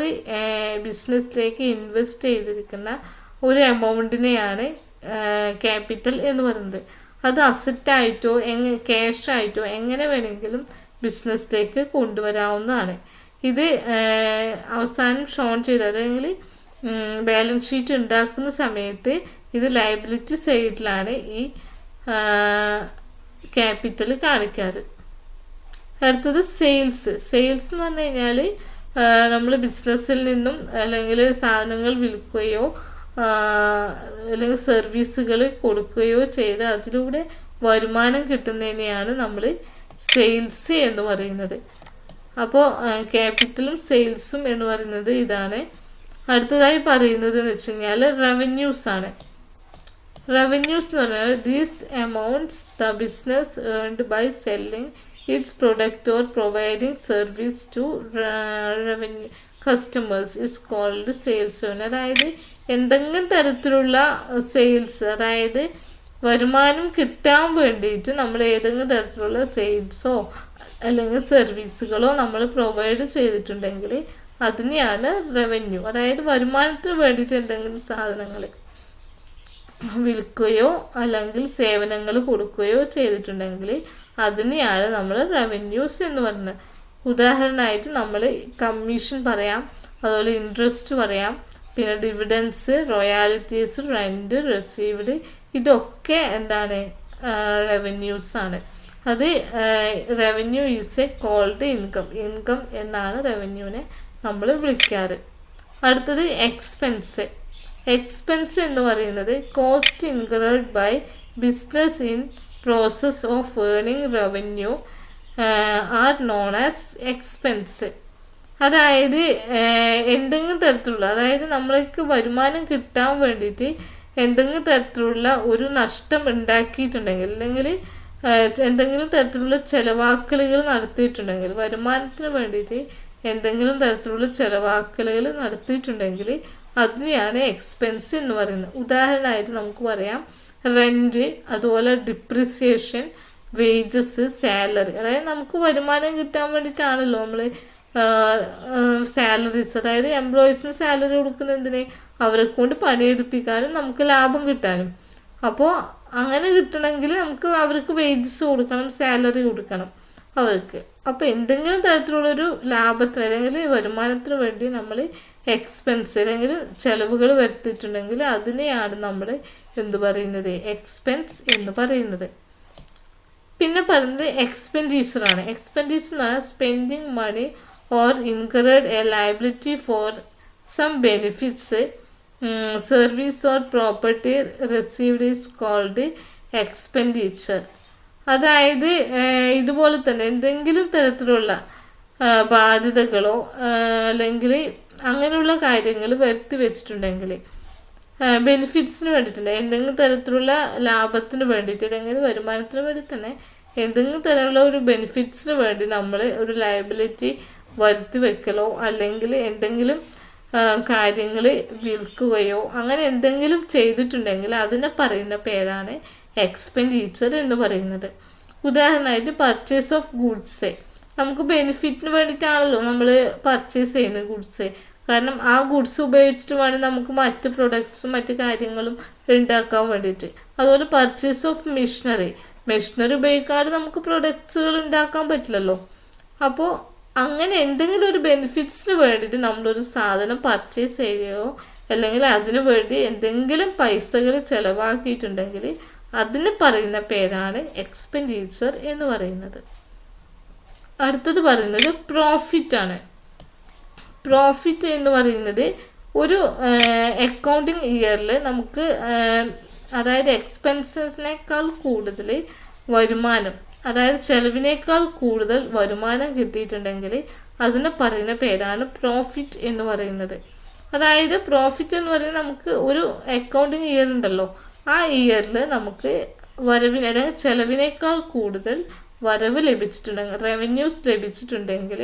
ബിസിനസ്സിലേക്ക് ഇൻവെസ്റ്റ് ചെയ്തിരിക്കുന്ന ഒരു എമൗണ്ടിനെയാണ് ക്യാപിറ്റൽ എന്ന് പറയുന്നത്. അത് അസറ്റായിട്ടോ ക്യാഷായിട്ടോ എങ്ങനെ വേണമെങ്കിലും ബിസിനസ്സിലേക്ക് കൊണ്ടുവരാവുന്നതാണ്. ഇത് അവസാനം ഷോൺ ചെയ്ത്, അല്ലെങ്കിൽ ബാലൻസ് ഷീറ്റ് ഉണ്ടാക്കുന്ന സമയത്ത് ഇത് ലയബിലിറ്റി സൈഡിലാണ് ഈ ക്യാപിറ്റൽ കാണിക്കാറ്. അടുത്തത് സെയിൽസ്. സെയിൽസ് എന്ന് പറഞ്ഞു കഴിഞ്ഞാൽ നമ്മൾ ബിസിനസ്സിൽ നിന്നും അല്ലെങ്കിൽ സാധനങ്ങൾ വിൽക്കുകയോ അല്ലെങ്കിൽ സർവീസുകൾ കൊടുക്കുകയോ ചെയ്ത് അതിലൂടെ വരുമാനം കിട്ടുന്നതിനെയാണ് നമ്മൾ സെയിൽസ് എന്ന് പറയുന്നത്. അപ്പോൾ ക്യാപിറ്റലും സെയിൽസും എന്ന് പറയുന്നത് ഇതാണ്. അടുത്തതായി പറയുന്നത് എന്ന് വെച്ച് കഴിഞ്ഞാൽ റവന്യൂസ് ആണ്. റവന്യൂസ് എന്ന് പറഞ്ഞാൽ these amounts the business earned by selling its product or providing service to revenue customers it's called sales revenue. അതായത് എന്തെങ്കിലും തരത്തിലുള്ള സെയിൽസ്, അതായത് വരുമാനം കിട്ടാൻ വേണ്ടിയിട്ട് നമ്മൾ ഏതെങ്കിലും തരത്തിലുള്ള സെയിൽസോ അല്ലെങ്കിൽ സർവീസുകളോ നമ്മൾ പ്രൊവൈഡ് ചെയ്തിട്ടുണ്ടെങ്കിൽ അതിനെയാണ് റവന്യൂ. അതായത് വരുമാനത്തിന് വേണ്ടിയിട്ട് എന്തെങ്കിലും സാധനങ്ങൾ വിൽക്കുകയോ അല്ലെങ്കിൽ സേവനങ്ങൾ കൊടുക്കുകയോ ചെയ്തിട്ടുണ്ടെങ്കിൽ അതിനെയാണ് നമ്മൾ റവന്യൂസ് എന്ന് പറയുന്നത്. ഉദാഹരണമായിട്ട് നമ്മൾ കമ്മീഷൻ പറയാം, അതുപോലെ ഇൻട്രസ്റ്റ് പറയാം, പിന്നെ ഡിവിഡൻസ്, റോയാലിറ്റീസ്, റെന്റ് റിസീവ്ഡ്, ഇതൊക്കെ എന്താണ് റവന്യൂസ് ആണ്. അത് revenue is a called income എന്നാണ് റവന്യൂവിനെ നമ്മൾ വിളിക്കാറ്. അടുത്തത് എക്സ്പെൻസ്. എക്സ്പെൻസ് എന്ന് പറയുന്നത് cost incurred by business in process of earning revenue are known as expense. അതായത് എന്തെങ്കിലും തരത്തിലുള്ള, അതായത് നമ്മൾക്ക് വരുമാനം കിട്ടാൻ വേണ്ടിയിട്ട് എന്തെങ്കിലും തരത്തിലുള്ള ഒരു നഷ്ടം ഉണ്ടാക്കിയിട്ടുണ്ടെങ്കിൽ അല്ലെങ്കിൽ എന്തെങ്കിലും തരത്തിലുള്ള ചെലവാക്കലുകൾ നടത്തിയിട്ടുണ്ടെങ്കിൽ, വരുമാനത്തിന് വേണ്ടിയിട്ട് എന്തെങ്കിലും തരത്തിലുള്ള ചെലവാക്കലുകൾ നടത്തിയിട്ടുണ്ടെങ്കിൽ അതിനെയാണ് എക്സ്പെൻസ് എന്ന് പറയുന്നത്. ഉദാഹരണമായിട്ട് നമുക്ക് പറയാം റെന്റ്, അതുപോലെ ഡിപ്രിസിയേഷൻ, വേജസ്, സാലറി. അതായത് നമുക്ക് വരുമാനം കിട്ടാൻ വേണ്ടിയിട്ടാണല്ലോ നമ്മൾ സാലറീസ്, അതായത് എംപ്ലോയീസിന് സാലറി കൊടുക്കുന്നതിന് അവരെ കൊണ്ട് പണിയെടുപ്പിക്കാനും നമുക്ക് ലാഭം കിട്ടാനും. അപ്പോൾ അങ്ങനെ കിട്ടണമെങ്കിൽ നമുക്ക് അവർക്ക് വേജസ് കൊടുക്കണം, സാലറി കൊടുക്കണം അവർക്ക്. അപ്പോൾ എന്തെങ്കിലും തരത്തിലുള്ളൊരു ലാഭത്തിന് അല്ലെങ്കിൽ വരുമാനത്തിന് വേണ്ടി നമ്മൾ എക്സ്പെൻസ് അല്ലെങ്കിൽ ചെലവുകൾ വരുത്തിയിട്ടുണ്ടെങ്കിൽ അതിനെയാണ് നമ്മൾ എന്ത് പറയുന്നത്, എക്സ്പെൻസ് എന്ന് പറയുന്നത്. പിന്നെ പറയുന്നത് എക്സ്പെൻഡിച്ചറാണ്. എക്സ്പെൻഡിച്ചർ എന്ന് പറഞ്ഞാൽ spending money or incurred a liability for some benefits, service or property received is called expenditure. അതായത് ഇതുപോലെ തന്നെ എന്തെങ്കിലും തരത്തിലുള്ള ബാധ്യതകളോ അല്ലെങ്കിൽ അങ്ങനെയുള്ള കാര്യങ്ങൾ വരുത്തി വെച്ചിട്ടുണ്ടെങ്കിൽ ബെനിഫിറ്റ്സിന് വേണ്ടിയിട്ടുണ്ട്, എന്തെങ്കിലും തരത്തിലുള്ള ലാഭത്തിന് വേണ്ടിയിട്ട് അല്ലെങ്കിൽ വരുമാനത്തിന് വേണ്ടി തന്നെ എന്തെങ്കിലും തരമുള്ള ഒരു ബെനിഫിറ്റ്സിന് വേണ്ടി നമ്മൾ ഒരു ലയബിലിറ്റി വരുത്തി വെക്കലോ അല്ലെങ്കിൽ എന്തെങ്കിലും കാര്യങ്ങൾ വിൽക്കുകയോ അങ്ങനെ എന്തെങ്കിലും ചെയ്തിട്ടുണ്ടെങ്കിൽ അതിനെ പറയുന്ന പേരാണ് എക്സ്പെൻഡിച്ചർ എന്ന് പറയുന്നത്. ഉദാഹരണമായിട്ട് പർച്ചേസ് ഓഫ് ഗുഡ്സ്. നമുക്ക് ബെനിഫിറ്റിന് വേണ്ടിയിട്ടാണല്ലോ നമ്മൾ പർച്ചേസ് ചെയ്യുന്നത് ഗുഡ്സ്. കാരണം ആ ഗുഡ്സ് ഉപയോഗിച്ചിട്ട് വേണം നമുക്ക് മറ്റ് പ്രൊഡക്ട്സും മറ്റ് കാര്യങ്ങളും ഉണ്ടാക്കാൻ വേണ്ടിയിട്ട്. അതുപോലെ പർച്ചേസ് ഓഫ് മെഷീനറി ഉപയോഗിക്കാതെ നമുക്ക് പ്രൊഡക്ട്സുകൾ ഉണ്ടാക്കാൻ പറ്റില്ലല്ലോ. അപ്പോൾ അങ്ങനെ എന്തെങ്കിലും ഒരു ബെനിഫിറ്റ്സിന് വേണ്ടിയിട്ട് നമ്മളൊരു സാധനം പർച്ചേസ് ചെയ്യുകയോ അല്ലെങ്കിൽ അതിനു വേണ്ടി എന്തെങ്കിലും പൈസകൾ ചിലവാക്കിയിട്ടുണ്ടെങ്കിൽ അതിന് പറയുന്ന പേരാണ് എക്സ്പെൻഡിച്ചർ എന്ന് പറയുന്നത്. അടുത്തത് പറയുന്നത് പ്രോഫിറ്റ് ആണ്. പ്രോഫിറ്റ് എന്ന് പറയുന്നത് ഒരു അക്കൗണ്ടിങ് ഇയറിൽ നമുക്ക് അതായത് എക്സ്പെൻസസിനേക്കാൾ കൂടുതൽ വരുമാനം, അതായത് ചെലവിനേക്കാൾ കൂടുതൽ വരുമാനം കിട്ടിയിട്ടുണ്ടെങ്കിൽ അതിന് പറയുന്ന പേരാണ് പ്രോഫിറ്റ് എന്ന് പറയുന്നത്. അതായത് പ്രോഫിറ്റ് എന്ന് പറയുന്നത് നമുക്ക് ഒരു അക്കൗണ്ടിങ് ഇയർ ഉണ്ടല്ലോ, ആ ഇയറിൽ നമുക്ക് അല്ലെങ്കിൽ ചെലവിനേക്കാൾ കൂടുതൽ വരവ് ലഭിച്ചിട്ടുണ്ടെങ്കിൽ, റവന്യൂസ് ലഭിച്ചിട്ടുണ്ടെങ്കിൽ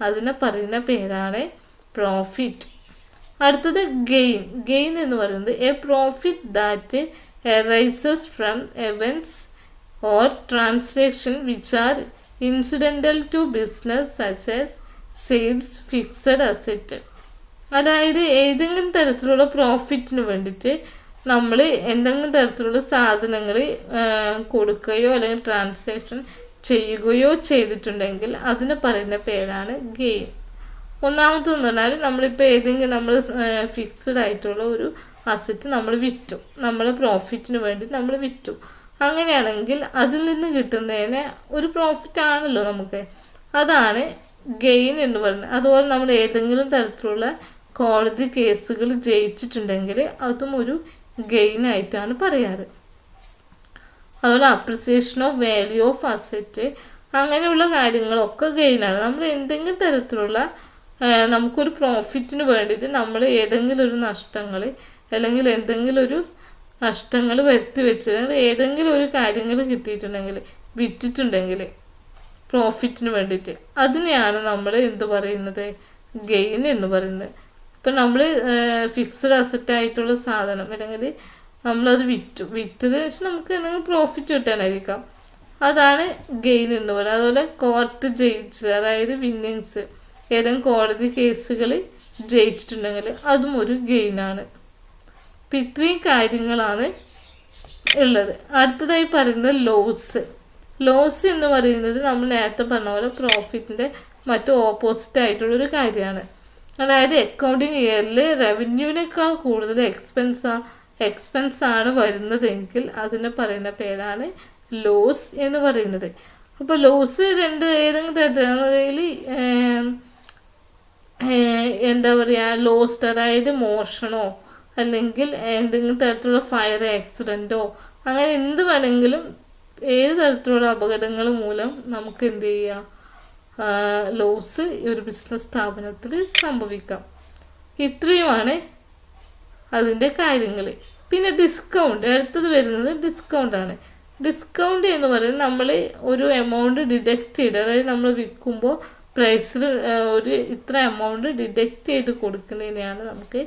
അതിനെ പറയുന്ന പേരാണ് പ്രോഫിറ്റ്. അടുത്തത് ഗെയിൻ എന്ന് പറയുന്നത് a profit that arises from events or transaction which are incidental to business such as sales, fixed asset. അതായത് ഏതെങ്കിലും തരത്തിലുള്ള പ്രോഫിറ്റിന് വേണ്ടിയിട്ട് നമ്മൾ എന്തെങ്കിലും തരത്തിലുള്ള സാധനങ്ങൾ കൊടുക്കുകയോ അല്ലെങ്കിൽ ട്രാൻസാക്ഷൻ ചെയ്യുകയോ ചെയ്തിട്ടുണ്ടെങ്കിൽ അതിന് പറയുന്ന പേരാണ് ഗെയിൻ. ഒന്നാമതെന്ന് പറഞ്ഞാൽ നമ്മളിപ്പോൾ ഏതെങ്കിലും നമ്മൾ ഫിക്സഡ് ആയിട്ടുള്ള ഒരു അസറ്റ് നമ്മൾ വിറ്റു, നമ്മൾ പ്രോഫിറ്റിന് വേണ്ടി നമ്മൾ വിറ്റു. അങ്ങനെയാണെങ്കിൽ അതിൽ നിന്ന് കിട്ടുന്നതിന് ഒരു പ്രോഫിറ്റ് ആണല്ലോ നമുക്ക്, അതാണ് ഗെയിൻ എന്ന് പറയുന്നത്. അതുപോലെ നമ്മൾ ഏതെങ്കിലും തരത്തിലുള്ള കോടതി കേസുകൾ ജയിച്ചിട്ടുണ്ടെങ്കിൽ അതും ഒരു ഗെയിൻ ആയിട്ടാണ് പറയാറ്. അതുപോലെ appreciation of value of asset, അങ്ങനെയുള്ള കാര്യങ്ങളൊക്കെ ഗെയിനാണ്. നമ്മൾ എന്തെങ്കിലും തരത്തിലുള്ള നമുക്കൊരു പ്രോഫിറ്റിന് വേണ്ടിയിട്ട് നമ്മൾ ഏതെങ്കിലും ഒരു നഷ്ടങ്ങൾ അല്ലെങ്കിൽ എന്തെങ്കിലും ഒരു നഷ്ടങ്ങൾ വരുത്തി വെച്ചിട്ടുണ്ടെങ്കിൽ ഏതെങ്കിലും ഒരു കാര്യങ്ങൾ കിട്ടിയിട്ടുണ്ടെങ്കിൽ വിറ്റിട്ടുണ്ടെങ്കിൽ പ്രോഫിറ്റിന് വേണ്ടിയിട്ട് അതിനെയാണ് നമ്മൾ എന്ത് പറയുന്നത്, ഗെയിൻ എന്ന് പറയുന്നത്. ഇപ്പം നമ്മൾ ഫിക്സഡ് അസറ്റ് ആയിട്ടുള്ള സാധനം അല്ലെങ്കിൽ നമ്മളത് വിറ്റത് വെച്ച് നമുക്ക് എന്തെങ്കിലും പ്രോഫിറ്റ് കിട്ടാനായിരിക്കാം. അതാണ് ഗെയിൻ എന്ന് പറയുന്നത്. അതുപോലെ കോർട്ട് ജയിച്ചത്, അതായത് വിന്നിങ്സ്, ഏതെങ്കിലും കോടതി കേസുകൾ ജയിച്ചിട്ടുണ്ടെങ്കിൽ അതും ഒരു ഗെയിനാണ്. അപ്പം ഇത്രയും കാര്യങ്ങളാണ് ഉള്ളത്. അടുത്തതായി പറയുന്നത് ലോസ് എന്ന് പറയുന്നത് നമ്മൾ നേരത്തെ പറഞ്ഞ പോലെ പ്രോഫിറ്റിൻ്റെ മറ്റു ഓപ്പോസിറ്റ് ആയിട്ടുള്ളൊരു കാര്യമാണ്. അതായത് അക്കൗണ്ടിങ് ഇയറിൽ റവന്യൂവിനേക്കാൾ കൂടുതൽ എക്സ്പെൻസ് ആണ് വരുന്നതെങ്കിൽ അതിനെ പറയുന്ന പേരാണ് ലോസ് എന്ന് പറയുന്നത്. അപ്പോൾ ലോസ് ഏതെങ്കിലും തരത്തിൽ എന്താ പറയുക, ലോസ്റ്റ്, അതായത് മോഷണോ അല്ലെങ്കിൽ എന്തെങ്കിലും തരത്തിലുള്ള ഫയർ ആക്സിഡൻറ്റോ അങ്ങനെ എന്ത് വേണമെങ്കിലും ഏത് തരത്തിലുള്ള അപകടങ്ങൾ മൂലം നമുക്ക് എന്ത് ചെയ്യാം, ലോസ് ഒരു ബിസിനസ് സ്ഥാപനത്തിൽ സംഭവിക്കാം. ഇത്രയുമാണ് അതിൻ്റെ കാര്യങ്ങൾ. പിന്നെ അടുത്തത് വരുന്നത് ഡിസ്കൗണ്ടാണ്. ഡിസ്കൗണ്ട് എന്ന് പറയുന്നത് നമ്മൾ ഒരു എമൗണ്ട് ഡിഡക്റ്റ് ചെയ്ത്, അതായത് നമ്മൾ വിൽക്കുമ്പോൾ പ്രൈസിൽ ഒരു ഇത്ര എമൗണ്ട് ഡിഡക്റ്റ് ചെയ്ത് കൊടുക്കുന്നതിനെയാണ് നമുക്ക്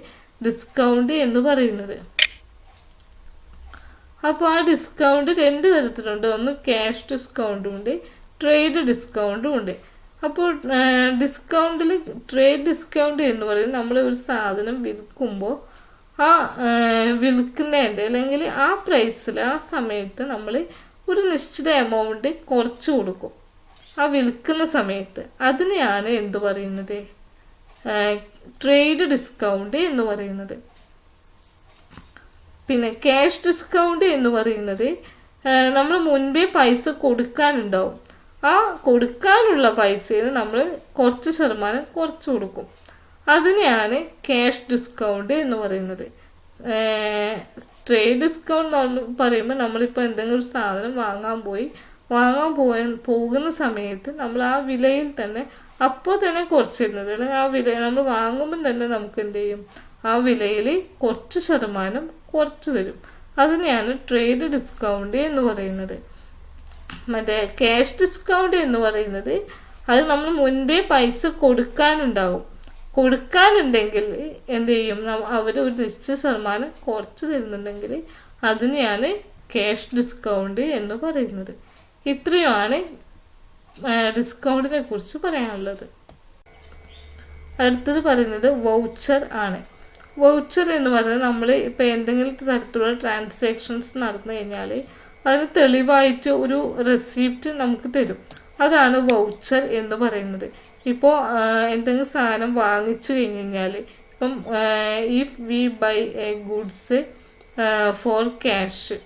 ഡിസ്കൗണ്ട് എന്ന് പറയുന്നത്. അപ്പോൾ ആ ഡിസ്കൗണ്ട് 2 തരത്തിലുണ്ട്. ഒന്ന് ക്യാഷ് ഡിസ്കൗണ്ടും ഉണ്ട്, ട്രേഡ് ഡിസ്കൗണ്ടും ഉണ്ട്. അപ്പോൾ ട്രേഡ് ഡിസ്കൗണ്ട് എന്ന് പറയുന്നത് നമ്മൾ ഒരു സാധനം വിൽക്കുമ്പോൾ ആ വിൽക്കുന്നതിൻ്റെ അല്ലെങ്കിൽ ആ പ്രൈസിൽ ആ സമയത്ത് നമ്മൾ ഒരു നിശ്ചിത എമൗണ്ട് കുറച്ച് കൊടുക്കും ആ വിൽക്കുന്ന സമയത്ത്. അതിനെയാണ് എന്ത് പറയുന്നത്, ട്രേഡ് ഡിസ്കൗണ്ട് എന്ന് പറയുന്നത്. പിന്നെ ക്യാഷ് ഡിസ്കൗണ്ട് എന്ന് പറയുന്നത് നമ്മൾ മുൻപേ പൈസ കൊടുക്കാനുണ്ടാവും, ആ കൊടുക്കാനുള്ള പൈസയിൽ നമ്മൾ കുറച്ച് ശതമാനം കുറച്ച് കൊടുക്കും. അതിനെയാണ് ക്യാഷ് ഡിസ്കൗണ്ട് എന്ന് പറയുന്നത്. ട്രേഡ് ഡിസ്കൗണ്ട് പറയുമ്പോൾ നമ്മളിപ്പോൾ എന്തെങ്കിലും ഒരു സാധനം പോകുന്ന സമയത്ത് നമ്മൾ ആ വിലയിൽ തന്നെ അപ്പോൾ തന്നെ കുറച്ചിരുന്നത്, അല്ലെങ്കിൽ ആ വില നമ്മൾ വാങ്ങുമ്പം തന്നെ നമുക്ക് എന്ത് ചെയ്യും, ആ വിലയിൽ കുറച്ച് ശതമാനം കുറച്ച് തരും. അതിനെയാണ് ട്രേഡ് ഡിസ്കൗണ്ട് എന്ന് പറയുന്നത്. മറ്റേ ക്യാഷ് ഡിസ്കൗണ്ട് എന്ന് പറയുന്നത് അത് നമ്മൾ മുൻപേ പൈസ കൊടുക്കാനുണ്ടെങ്കിൽ എന്ത് ചെയ്യും, അവർ ഒരു നിശ്ചിത ശതമാനം കുറച്ച് തരുന്നുണ്ടെങ്കിൽ അതിനെയാണ് ക്യാഷ് ഡിസ്കൗണ്ട് എന്ന് പറയുന്നത്. ഇത്രയുമാണ് ഡിസ്കൗണ്ടിനെ കുറിച്ച് പറയാനുള്ളത്. അടുത്തത് പറയുന്നത് വൗച്ചർ ആണ്. വൗച്ചർ എന്ന് പറയുന്നത് നമ്മൾ ഇപ്പോൾ എന്തെങ്കിലും തരത്തിലുള്ള ട്രാൻസാക്ഷൻസ് നടന്നു കഴിഞ്ഞാൽ അതിന് തെളിവായിട്ട് ഒരു റെസിപ്റ്റ് നമുക്ക് തരും. അതാണ് വൗച്ചർ എന്ന് പറയുന്നത്. ഇപ്പോൾ എന്തെങ്കിലും സാധനം വാങ്ങിച്ചു കഴിഞ്ഞ് കഴിഞ്ഞാൽ, ഇപ്പം if we buy a goods for cash,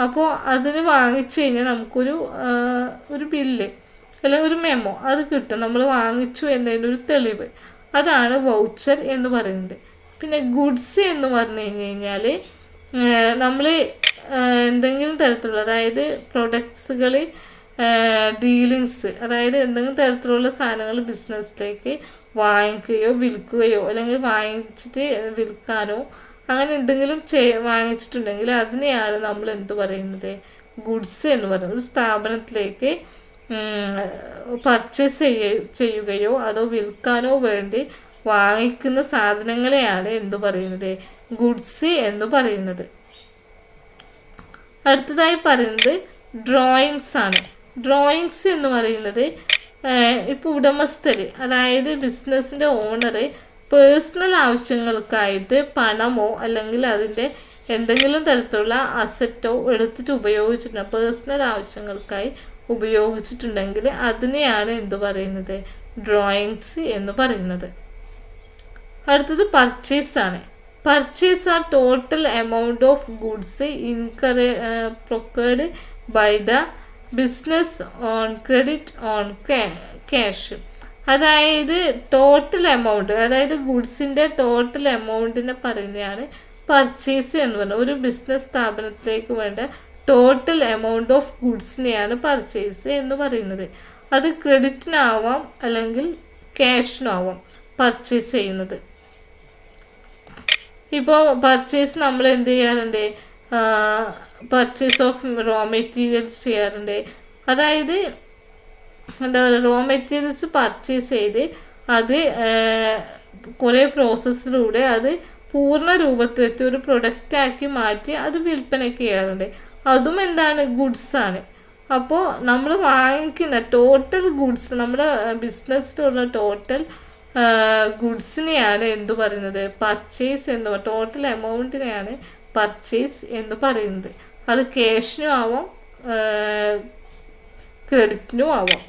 അപ്പോൾ അതിന് വാങ്ങിച്ചു കഴിഞ്ഞാൽ നമുക്കൊരു ബില്ല് അല്ലെങ്കിൽ ഒരു മെമ്മോ അത് കിട്ടും, നമ്മൾ വാങ്ങിച്ചു എന്നതിൻ്റെ ഒരു തെളിവ്. അതാണ് വൗച്ചർ എന്ന് പറയുന്നത്. പിന്നെ ഗുഡ്സ് എന്ന് പറഞ്ഞു കഴിഞ്ഞാൽ നമ്മൾ എന്തെങ്കിലും തരത്തിലുള്ള, അതായത് പ്രൊഡക്ട്സുകൾ ഡീലിങ്സ്, അതായത് എന്തെങ്കിലും തരത്തിലുള്ള സാധനങ്ങൾ ബിസിനസ്സിലേക്ക് വാങ്ങിക്കുകയോ വിൽക്കുകയോ അല്ലെങ്കിൽ വാങ്ങിച്ചിട്ട് വിൽക്കാനോ അങ്ങനെ എന്തെങ്കിലും വാങ്ങിച്ചിട്ടുണ്ടെങ്കിൽ അതിനെയാണ് നമ്മൾ എന്ത് പറയുന്നത്, ഗുഡ്സ് എന്ന് പറയുന്നത്. ഒരു സ്ഥാപനത്തിലേക്ക് പർച്ചേസ് ചെയ്യുകയോ അതോ വിൽക്കാനോ വേണ്ടി വാങ്ങിക്കുന്ന സാധനങ്ങളെയാണ് എന്ത് പറയുന്നത്, ഗുഡ്സ് എന്ന് പറയുന്നത്. അടുത്തതായി പറയുന്നത് ഡ്രോയിങ്സ് ആണ്. ഡ്രോയിങ്സ് എന്ന് പറയുന്നത് ഇപ്പോൾ ഉടമസ്ഥർ, അതായത് ബിസിനസ്സിൻ്റെ ഓണർ പേഴ്സണൽ ആവശ്യങ്ങൾക്കായിട്ട് പണമോ അല്ലെങ്കിൽ അതിൻ്റെ എന്തെങ്കിലും തരത്തിലുള്ള അസറ്റോ എടുത്തിട്ട് ഉപയോഗിച്ചിട്ടുണ്ട്, പേഴ്സണൽ ആവശ്യങ്ങൾക്കായി ഉപയോഗിച്ചിട്ടുണ്ടെങ്കിൽ അതിനെയാണ് എന്ത് പറയുന്നത്, ഡ്രോയിങ്സ് എന്ന് പറയുന്നത്. അടുത്തത് പർച്ചേസ് ആണ്. Purchase are total amount of goods procured by the business on credit on cash. അതായത് ടോട്ടൽ എമൗണ്ട്, അതായത് ഗുഡ്സിൻ്റെ ടോട്ടൽ എമൗണ്ടിനെ പറയുന്നതാണ് പർച്ചേസ് എന്ന് പറയുന്നത്. ഒരു ബിസിനസ് സ്ഥാപനത്തിലേക്ക് വേണ്ട ടോട്ടൽ എമൗണ്ട് ഓഫ് ഗുഡ്സിനെയാണ് പർച്ചേസ് എന്ന് പറയുന്നത്. അത് ക്രെഡിറ്റിനാവാം അല്ലെങ്കിൽ ക്യാഷിനാവാം പർച്ചേസ് ചെയ്യുന്നത്. ഇപ്പോൾ പർച്ചേസ് നമ്മൾ എന്ത് ചെയ്യാറുണ്ട്, പർച്ചേസ് ഓഫ് റോ മെറ്റീരിയൽസ് ചെയ്യാറുണ്ട്. അതായത് എന്താ പറയുക, റോ മെറ്റീരിയൽസ് പർച്ചേസ് ചെയ്ത് അത് കുറേ പ്രോസസ്സിലൂടെ അത് പൂർണ്ണ രൂപത്തിലെത്തി ഒരു പ്രൊഡക്റ്റാക്കി മാറ്റി അത് വിൽപ്പനയ്ക്ക് ചെയ്യാറുണ്ട്. അതും എന്താണ്, ഗുഡ്സാണ്. അപ്പോൾ നമ്മൾ വാങ്ങിക്കുന്ന ടോട്ടൽ ഗുഡ്സ്, നമ്മുടെ ബിസിനസ്സിലുള്ള ടോട്ടൽ ഗുഡ്സിനെയാണ് എന്തു പറയുന്നത്, പർച്ചേസ് എന്ന്, ടോട്ടൽ എമൗണ്ടിനെയാണ് പർച്ചേസ് എന്ന് പറയുന്നത്. അത് ക്യാഷിനും ആവാം ക്രെഡിറ്റിനും ആവാം.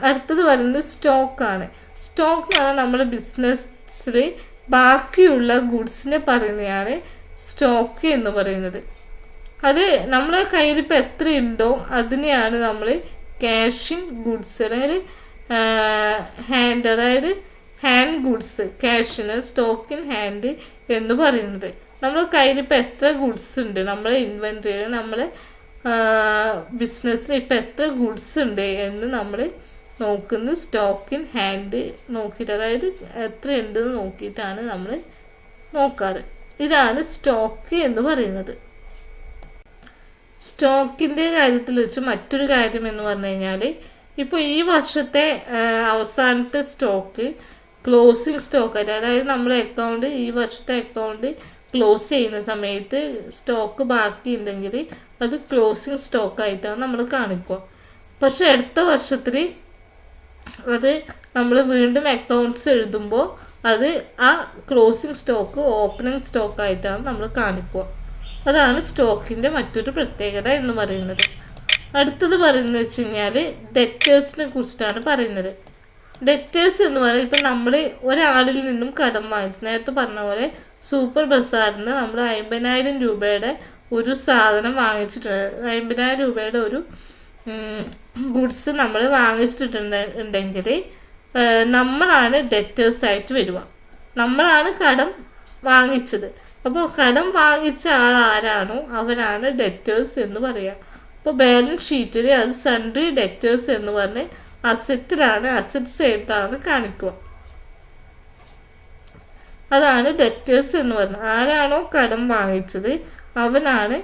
അടുത്തത് പറയുന്നത് സ്റ്റോക്കാണ്. സ്റ്റോക്ക് എന്ന് പറഞ്ഞാൽ നമ്മുടെ ബിസിനസ്സിൽ ബാക്കിയുള്ള ഗുഡ്സിനെ പറയുന്നതാണ് സ്റ്റോക്ക് എന്ന് പറയുന്നത്. അത് നമ്മുടെ കയ്യിൽ ഇപ്പോൾ എത്ര ഉണ്ടോ അതിനെയാണ് നമ്മൾ ക്യാഷ് ഇൻ ഗുഡ്സ്, അല്ലെങ്കിൽ ഹാൻഡ്, അതായത് ഹാൻഡ് ഗുഡ്സ്, ക്യാഷിന് സ്റ്റോക്ക് ഇൻ ഹാൻഡ് എന്ന് പറയുന്നത്. നമ്മുടെ കയ്യിൽ ഇപ്പോൾ എത്ര ഗുഡ്സ് ഉണ്ട്, നമ്മുടെ ഇൻവെൻറ്ററിയിൽ, നമ്മുടെ ബിസിനസ്സിൽ ഇപ്പോൾ എത്ര ഗുഡ്സ് ഉണ്ട് എന്ന് നമ്മൾ നോക്കുന്നത് സ്റ്റോക്ക് ഇൻ ഹാൻഡ് നോക്കിയിട്ട്, അതായത് എത്ര ഉണ്ടെന്ന് നോക്കിയിട്ടാണ് നമ്മൾ നോക്കാറ്. ഇതാണ് സ്റ്റോക്ക് എന്ന് പറയുന്നത്. സ്റ്റോക്കിൻ്റെ കാര്യത്തിൽ വെച്ച് മറ്റൊരു കാര്യം എന്ന് പറഞ്ഞു കഴിഞ്ഞാൽ, ഇപ്പോൾ ഈ വർഷത്തെ അവസാനത്തെ സ്റ്റോക്ക് ക്ലോസിങ് സ്റ്റോക്കായിട്ട്, അതായത് നമ്മുടെ അക്കൗണ്ട്, ഈ വർഷത്തെ അക്കൗണ്ട് ക്ലോസ് ചെയ്യുന്ന സമയത്ത് സ്റ്റോക്ക് ബാക്കി ഉണ്ടെങ്കിൽ അത് ക്ലോസിങ് സ്റ്റോക്കായിട്ടാണ് നമ്മൾ കാണിക്കുക. പക്ഷെ അടുത്ത വർഷത്തിൽ അത് നമ്മൾ വീണ്ടും അക്കൗണ്ട്സ് എഴുതുമ്പോൾ അത് ആ ക്ലോസിങ് സ്റ്റോക്ക് ഓപ്പണിംഗ് സ്റ്റോക്കായിട്ടാണ് നമ്മൾ കാണിക്കുക. അതാണ് സ്റ്റോക്കിൻ്റെ മറ്റൊരു പ്രത്യേകത എന്ന് പറയുന്നത്. അടുത്തത് പറയുന്നത് വെച്ച് കഴിഞ്ഞാൽ ഡെറ്റേഴ്സിനെ കുറിച്ചിട്ടാണ് പറയുന്നത്. ഡെറ്റേഴ്സ് എന്ന് പറയുന്നത്, ഇപ്പം നമ്മൾ ഒരാളിൽ നിന്നും കടം വാങ്ങിച്ചു, നേരത്തെ പറഞ്ഞ പോലെ സൂപ്പർ ബസാറിൽ നിന്ന് നമ്മൾ 50,000 രൂപയുടെ ഒരു സാധനം വാങ്ങിച്ചിട്ടുണ്ട്, 50,000 രൂപയുടെ ഒരു ഗുഡ്സ് നമ്മൾ വാങ്ങിച്ചിട്ടുണ്ടെങ്കിൽ നമ്മളാണ് ഡെറ്റേഴ്സായിട്ട് വരിക. നമ്മളാണ് കടം വാങ്ങിച്ചത്. അപ്പോൾ കടം വാങ്ങിച്ച ആൾ ആരാണോ അവരാണ് ഡെറ്റേഴ്സ് എന്ന് പറയുക. അപ്പോൾ ബാലൻസ് ഷീറ്റിൽ അത് സൺഡ്രി ഡെറ്റേഴ്സ് എന്ന് പറഞ്ഞ് അസറ്റിലാണ്, അസറ്റ് സൈഡിലാണ് കാണിക്കുക. അതാണ് ഡെറ്റേഴ്സ് എന്ന് പറഞ്ഞത്. ആരാണോ കടം വാങ്ങിച്ചത് അവനാണ്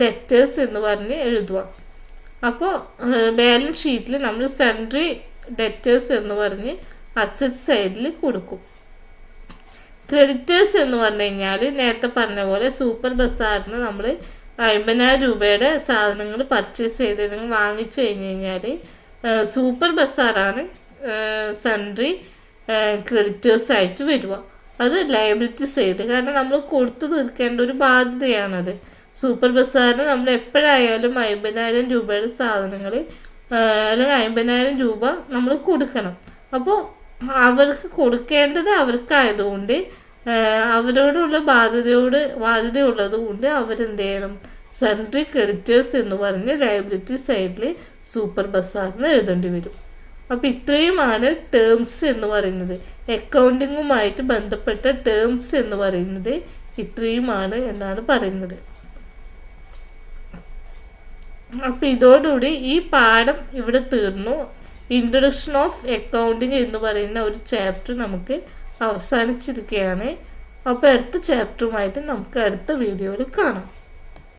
ഡെറ്റേഴ്സ് എന്ന് പറഞ്ഞ് എഴുതുക. അപ്പോൾ ബാലൻസ് ഷീറ്റിൽ നമ്മൾ സൺഡ്രി ഡെറ്റേഴ്സ് എന്ന് പറഞ്ഞ് അസറ്റ് സൈഡിൽ കൊടുക്കും. ക്രെഡിറ്റേഴ്സ് എന്ന് പറഞ്ഞു കഴിഞ്ഞാൽ നേരത്തെ പറഞ്ഞ പോലെ സൂപ്പർ ബസാറിന് നമ്മൾ 50,000 രൂപയുടെ സാധനങ്ങൾ പർച്ചേസ് ചെയ്ത് വാങ്ങിച്ചു കഴിഞ്ഞ് കഴിഞ്ഞാൽ സൂപ്പർ ബസാറാണ് സൺഡ്രി ക്രെഡിറ്റേഴ്സായിട്ട് വരിക. അത് ലയബിലിറ്റി സൈഡ്, കാരണം നമ്മൾ കൊടുത്തു തീർക്കേണ്ട ഒരു ബാധ്യതയാണത്. സൂപ്പർ ബസാറിന് നമ്മൾ എപ്പോഴായാലും 50,000 രൂപയുടെ സാധനങ്ങൾ അല്ലെങ്കിൽ 50,000 രൂപ നമ്മൾ കൊടുക്കണം. അപ്പോൾ അവർക്ക് കൊടുക്കേണ്ടത് അവർക്കായതുകൊണ്ട് അവരോടുള്ള ബാധ്യതയുള്ളത് കൊണ്ട് അവരെന്ത് ചെയ്യണം, സൺഡ്രി ക്രെഡിറ്റേഴ്സ് എന്ന് പറഞ്ഞ് ലയബിലിറ്റി സൈഡിൽ സൂപ്പർ ബസാറിന് എഴുതേണ്ടി വരും. അപ്പോൾ ഇത്രയുമാണ് ടേംസ് എന്ന് പറയുന്നത്. അക്കൗണ്ടിങ്ങുമായിട്ട് ബന്ധപ്പെട്ട ടേംസ് എന്ന് പറയുന്നത് ഇത്രയുമാണ് എന്നാണ് പറയുന്നത്. അപ്പോൾ ഇതോടുകൂടി ഈ പാഠം ഇവിടെ തീർന്നു. ഇൻട്രൊഡക്ഷൻ ഓഫ് അക്കൗണ്ടിങ് എന്ന് പറയുന്ന ഒരു ചാപ്റ്റർ നമുക്ക് അവസാനിച്ചിരിക്കുകയാണ്. അപ്പോൾ അടുത്ത ചാപ്റ്ററുമായിട്ട് നമുക്ക് അടുത്ത വീഡിയോയിൽ കാണാം.